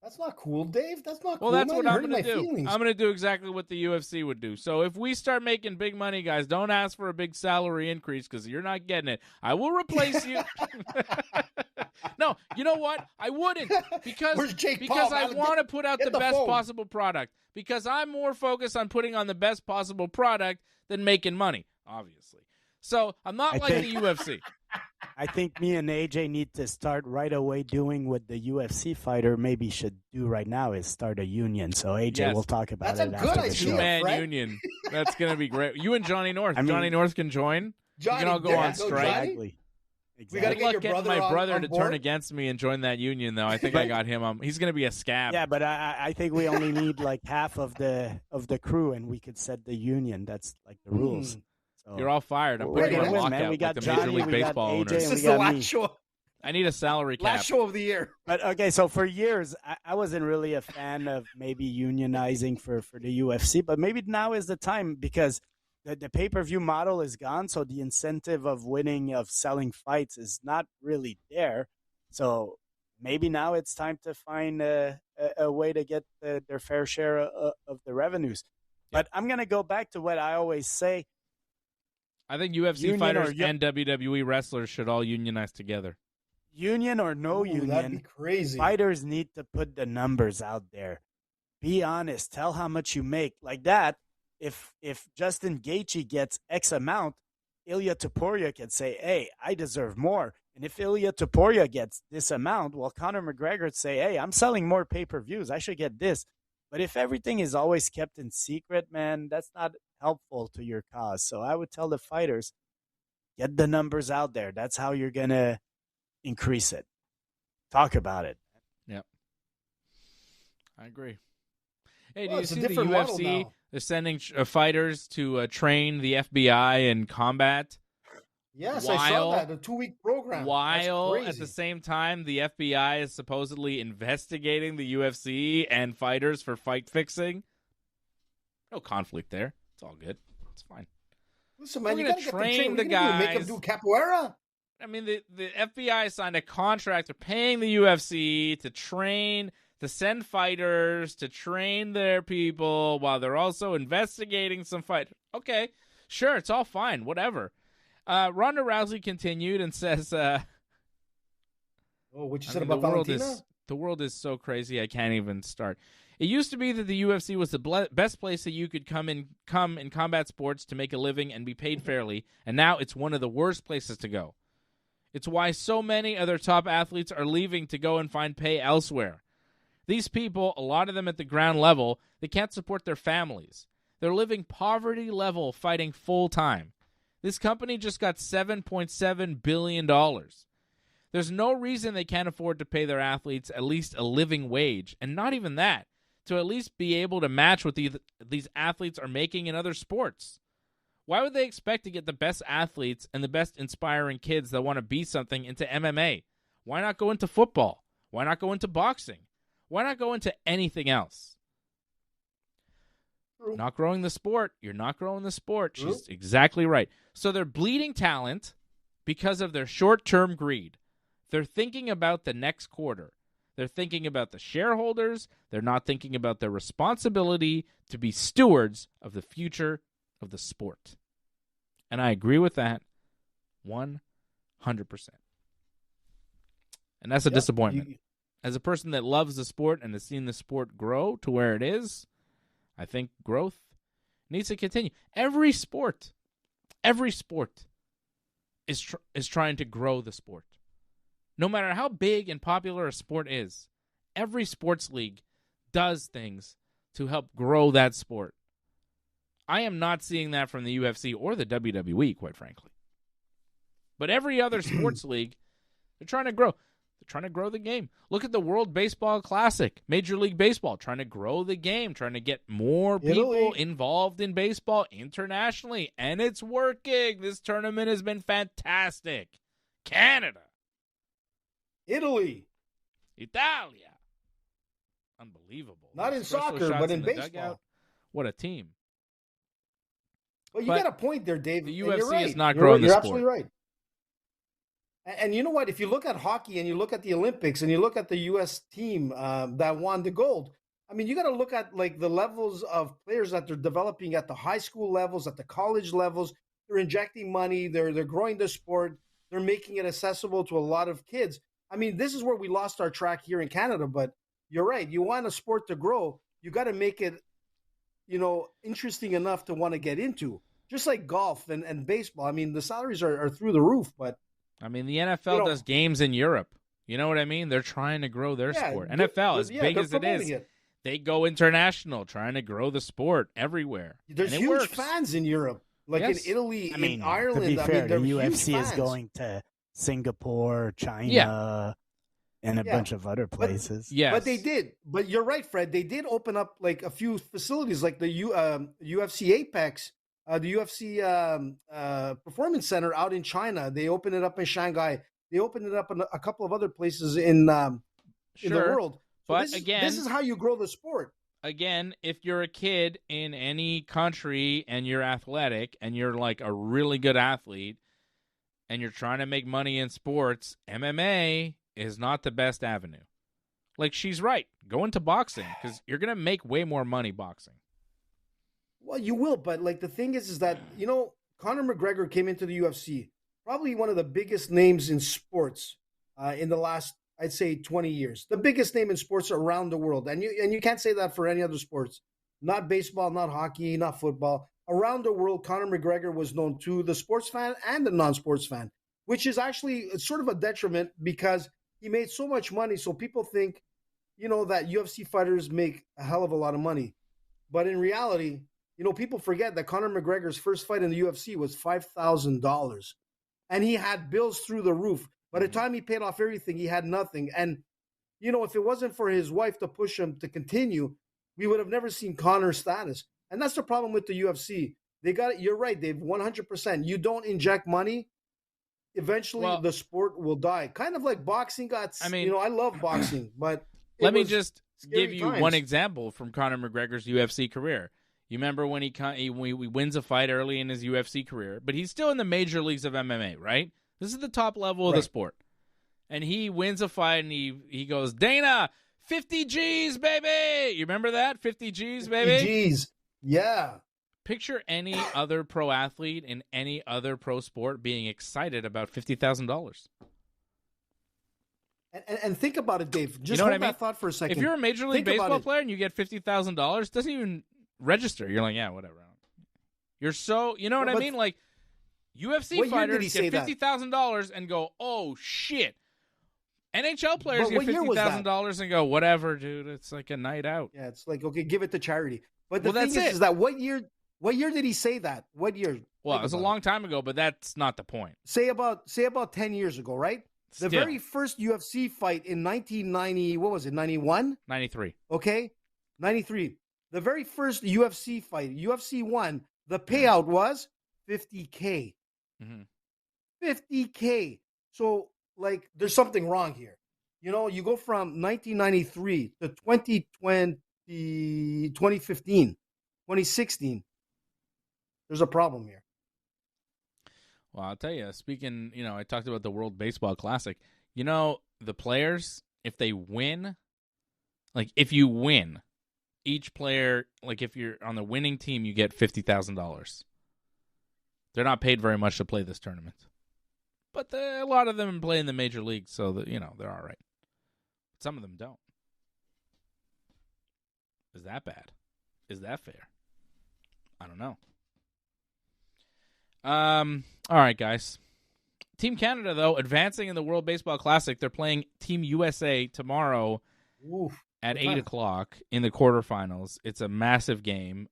That's not cool, Dave. That's not cool. Well, that's what I'm going to do. I'm going to do exactly what the UFC would do. So if we start making big money, guys, don't ask for a big salary increase because you're not getting it. I will replace you. No, you know what? I wouldn't because I want to put out the best possible product because I'm more focused on putting on the best possible product than making money, obviously. So I'm not like the UFC. I think me and AJ need to start right away doing what the UFC fighter maybe should do right now is start a union. So AJ, we'll talk about it after the show. Two-man union. That's going to be great. You and Johnny North. Johnny North can join. You can all go on strike. Exactly. We got to get my brother to turn against me and join that union, though. I think I got him on. He's going to be a scab. Yeah, but I think we only need like half of the crew, and we could set the union. That's like the rules. So, you're all fired. I'm putting you on lockout, man. We got like the Johnny, Major League Baseball owners. This is the last show. I need a salary cap. Last show of the year. But okay, so for years, I wasn't really a fan of maybe unionizing for the UFC, but maybe now is the time because the pay-per-view model is gone, so the incentive of winning, of selling fights is not really there. So maybe now it's time to find a way to get their fair share of the revenues. But I'm going to go back to what I always say. I think UFC fighters and WWE wrestlers should all unionize together. Union or no union, that'd be crazy. Fighters need to put the numbers out there. Be honest. Tell how much you make. Like that, if Justin Gaethje gets X amount, Ilya Topuria can say, hey, I deserve more. And if Ilya Topuria gets this amount, well, Conor McGregor would say, hey, I'm selling more pay-per-views. I should get this. But if everything is always kept in secret, man, that's not helpful to your cause. So I would tell the fighters, get the numbers out there. That's how you're going to increase it. Talk about it. Yep. I agree. Hey, do you see the UFC? They're sending fighters to train the FBI in combat. Yes, I saw that. A 2-week program. While at the same time, the FBI is supposedly investigating the UFC and fighters for fight fixing. No conflict there. It's all good. It's fine. Listen, man, you got to train the guys. Make them do capoeira. I mean, the FBI signed a contract. They're paying the UFC to train, to send fighters, to train their people while they're also investigating some fighters. Okay, sure, it's all fine, whatever. Ronda Rousey continued and says, what you said about Valentina? The world is so crazy, I can't even start. It used to be that the UFC was the best place that you could come in combat sports to make a living and be paid fairly, and now it's one of the worst places to go. It's why so many other top athletes are leaving to go and find pay elsewhere. These people, a lot of them at the ground level, they can't support their families. They're living poverty level fighting full time. This company just got $7.7 billion. They're There's no reason they can't afford to pay their athletes at least a living wage, and not even that, to at least be able to match what these athletes are making in other sports. Why would they expect to get the best athletes and the best inspiring kids that want to be something into MMA? Why not go into football? Why not go into boxing? Why not go into anything else? True. Not growing the sport. You're not growing the sport. True. She's exactly right. So they're bleeding talent because of their short-term greed. They're thinking about the next quarter. They're thinking about the shareholders. They're not thinking about their responsibility to be stewards of the future of the sport. And I agree with that 100%. And that's a disappointment. As a person that loves the sport and has seen the sport grow to where it is, I think growth needs to continue. Every sport is trying to grow the sport. No matter how big and popular a sport is, every sports league does things to help grow that sport. I am not seeing that from the UFC or the WWE, quite frankly. But every other sports league, they're trying to grow. They're trying to grow the game. Look at the World Baseball Classic, Major League Baseball, trying to grow the game, trying to get more people involved in baseball internationally. And it's working. This tournament has been fantastic. Canada. Italy. Italia. Unbelievable. Not in soccer, but in baseball. Dugout. What a team. Well, you got a point there, Dave. The UFC right. is not growing the sport. You're absolutely right. And you know what? If you look at hockey and you look at the Olympics and you look at the U.S. team that won the gold, I mean, you got to look at like the levels of players that they're developing at the high school levels, at the college levels. They're injecting money. They're growing the sport. They're making it accessible to a lot of kids. I mean, this is where we lost our track here in Canada. But you're right. You want a sport to grow, you got to make it, interesting enough to want to get into. Just like golf and baseball. I mean, the salaries are through the roof, but I mean, the NFL does games in Europe. You know what I mean? They're trying to grow their sport. NFL, as big as it is, they go international, trying to grow the sport everywhere. There's huge fans in Europe, like in Italy, in Ireland. To be fair, the UFC is going to Singapore, China, and a bunch of other places. But they did. But you're right, Fred. They did open up like a few facilities, like the UFC Apex. The UFC Performance Center out in China. They opened it up in Shanghai. They opened it up in a couple of other places in the world. So but this is how you grow the sport. Again, if you're a kid in any country and you're athletic and you're like a really good athlete and you're trying to make money in sports, MMA is not the best avenue. Like, she's right. Go into boxing because you're going to make way more money boxing. Well, you will, but like the thing is that, Conor McGregor came into the UFC, probably one of the biggest names in sports in the last, I'd say, 20 years. The biggest name in sports around the world. And you can't say that for any other sports. Not baseball, not hockey, not football. Around the world, Conor McGregor was known to the sports fan and the non-sports fan, which is actually sort of a detriment because he made so much money. So people think, that UFC fighters make a hell of a lot of money. But in reality, people forget that Conor McGregor's first fight in the UFC was $5,000. And he had bills through the roof. By the time he paid off everything, he had nothing. And, if it wasn't for his wife to push him to continue, we would have never seen Conor's status. And that's the problem with the UFC. They got it. You're right, Dave, 100%. You don't inject money, eventually the sport will die. Kind of like boxing got, I love boxing, but let me just give you one example from Conor McGregor's UFC career. You remember when he wins a fight early in his UFC career, but he's still in the major leagues of MMA, right? This is the top level of the sport. And he wins a fight, and he goes, Dana, 50 G's, baby! You remember that? 50 G's, baby? 50 G's, yeah. Picture any other pro athlete in any other pro sport being excited about $50,000. And think about it, Dave. Just hold that thought for a second. If you're a Major League Baseball player and you get $50,000, it doesn't even register. You're like, yeah, whatever. You're so, you know what I mean? Like, UFC fighters get $50,000 and go, oh, shit. NHL players get $50,000 and go, whatever, dude. It's like a night out. Yeah, it's like, okay, give it to charity. But the thing is that what year did he say that? What year? Well, it was a long time ago, but that's not the point. Say about 10 years ago, right? The very first UFC fight in 1990, what was it, 91? 93. Okay, 93. The very first UFC fight, UFC 1, the payout was $50K. Mm-hmm. $50K. So, like, there's something wrong here. You know, you go from 1993 to 2020, 2015, 2016. There's a problem here. Well, I'll tell you, speaking, I talked about the World Baseball Classic. The players, if they win, like if you win, each player, like if you're on the winning team, you get $50,000. They're not paid very much to play this tournament. But a lot of them play in the major leagues, so that, they're all right. Some of them don't. Is that bad? Is that fair? I don't know. All right, guys. Team Canada, though, advancing in the World Baseball Classic. They're playing Team USA tomorrow at 8 o'clock in the quarterfinals. It's a massive game.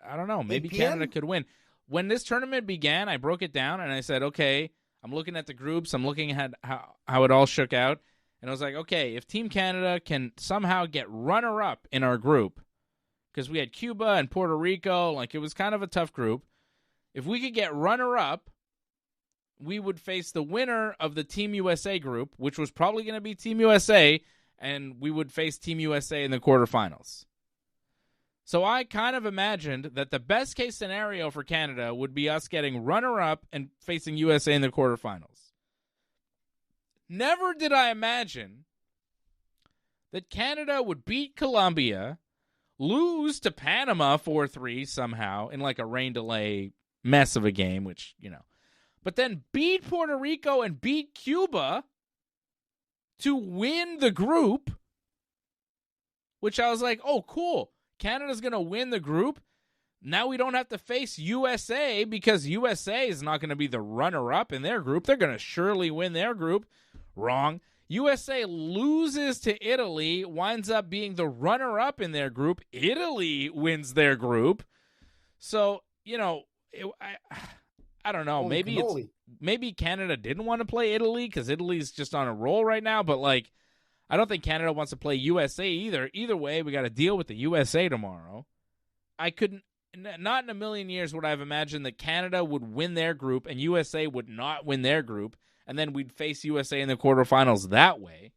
I don't know. Maybe Canada could win. When this tournament began, I broke it down, and I said, okay, I'm looking at the groups. I'm looking at how it all shook out. And I was like, okay, if Team Canada can somehow get runner-up in our group, because we had Cuba and Puerto Rico, like it was kind of a tough group. If we could get runner-up, we would face the winner of the Team USA group, which was probably going to be Team USA, and we would face Team USA in the quarterfinals. So I kind of imagined that the best-case scenario for Canada would be us getting runner-up and facing USA in the quarterfinals. Never did I imagine that Canada would beat Colombia, lose to Panama 4-3 somehow in like a rain delay mess of a game, which, but then beat Puerto Rico and beat Cuba to win the group, which I was like, oh, cool. Canada's going to win the group. Now we don't have to face USA because USA is not going to be the runner-up in their group. They're going to surely win their group. Wrong. USA loses to Italy, winds up being the runner-up in their group. Italy wins their group. So, I don't know. Maybe Canada didn't want to play Italy because Italy's just on a roll right now. But, like, I don't think Canada wants to play USA either. Either way, we got to deal with the USA tomorrow. Not in a million years would I have imagined that Canada would win their group and USA would not win their group. And then we'd face USA in the quarterfinals that way.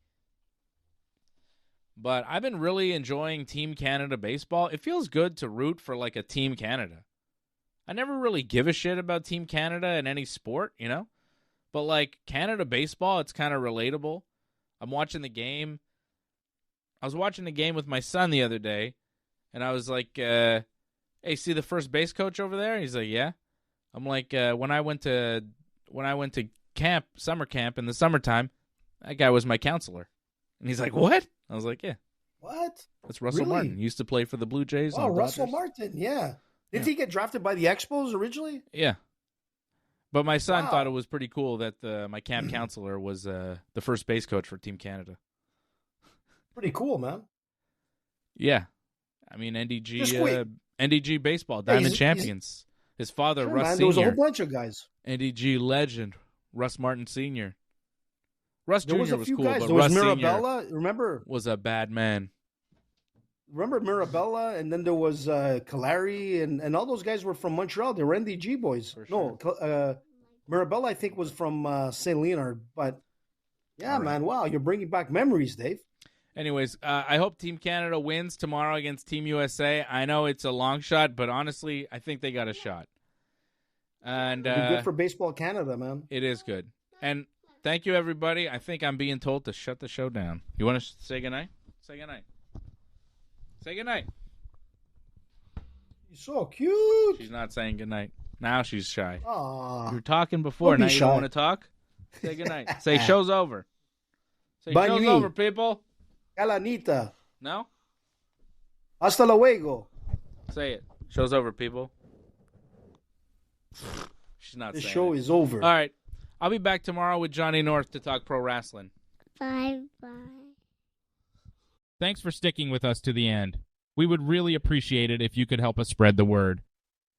But I've been really enjoying Team Canada baseball. It feels good to root for like a Team Canada. I never really give a shit about Team Canada in any sport, But like Canada baseball, it's kind of relatable. I'm watching the game. I was watching the game with my son the other day, and I was like, hey, see the first base coach over there? He's like, yeah. I'm like, when I went to camp, summer camp in the summertime, that guy was my counselor. And he's like, what? I was like, yeah. What? That's Russell Martin. He used to play for the Blue Jays. Oh, Russell Martin, yeah. Didn't he get drafted by the Expos originally? Yeah. But my son thought it was pretty cool that my camp counselor was the first base coach for Team Canada. Pretty cool, man. Yeah. I mean, NDG baseball, Diamond Champions. His father, Russ Sr. There was a whole bunch of guys. NDG legend, Russ Martin Sr. Russ Jr. was cool, guys. but there Russ was Sr. Mirabella, remember? Was a bad man. Remember Mirabella, and then there was Kalari, and all those guys were from Montreal. They were NDG boys. Sure. No, Mirabella, I think, was from St. Leonard. But, yeah, right. Man, wow, you're bringing back memories, Dave. Anyways, I hope Team Canada wins tomorrow against Team USA. I know it's a long shot, but honestly, I think they got a shot. And it'd be good for Baseball Canada, man. It is good. And thank you, everybody. I think I'm being told to shut the show down. You want to say goodnight? Say goodnight. Say goodnight. You're so cute. She's not saying goodnight. Now she's shy. Aww. You were talking before. Now you don't want to talk? Say goodnight. Say show's over. Say show's over, people. Calanita. No? Hasta luego. Say it. Show's over, people. She's not saying it. The show is over. All right. I'll be back tomorrow with Johnny North to talk pro wrestling. Bye-bye. Thanks for sticking with us to the end. We would really appreciate it if you could help us spread the word.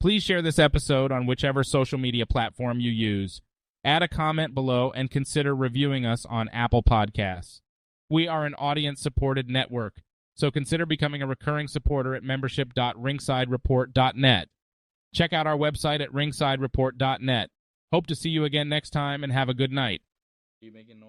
Please share this episode on whichever social media platform you use. add a comment below, and consider reviewing us on Apple Podcasts. We are an audience-supported network, so consider becoming a recurring supporter at membership.ringsidereport.net. Check out our website at ringsidereport.net. Hope to see you again next time, and have a good night. Are you making noise?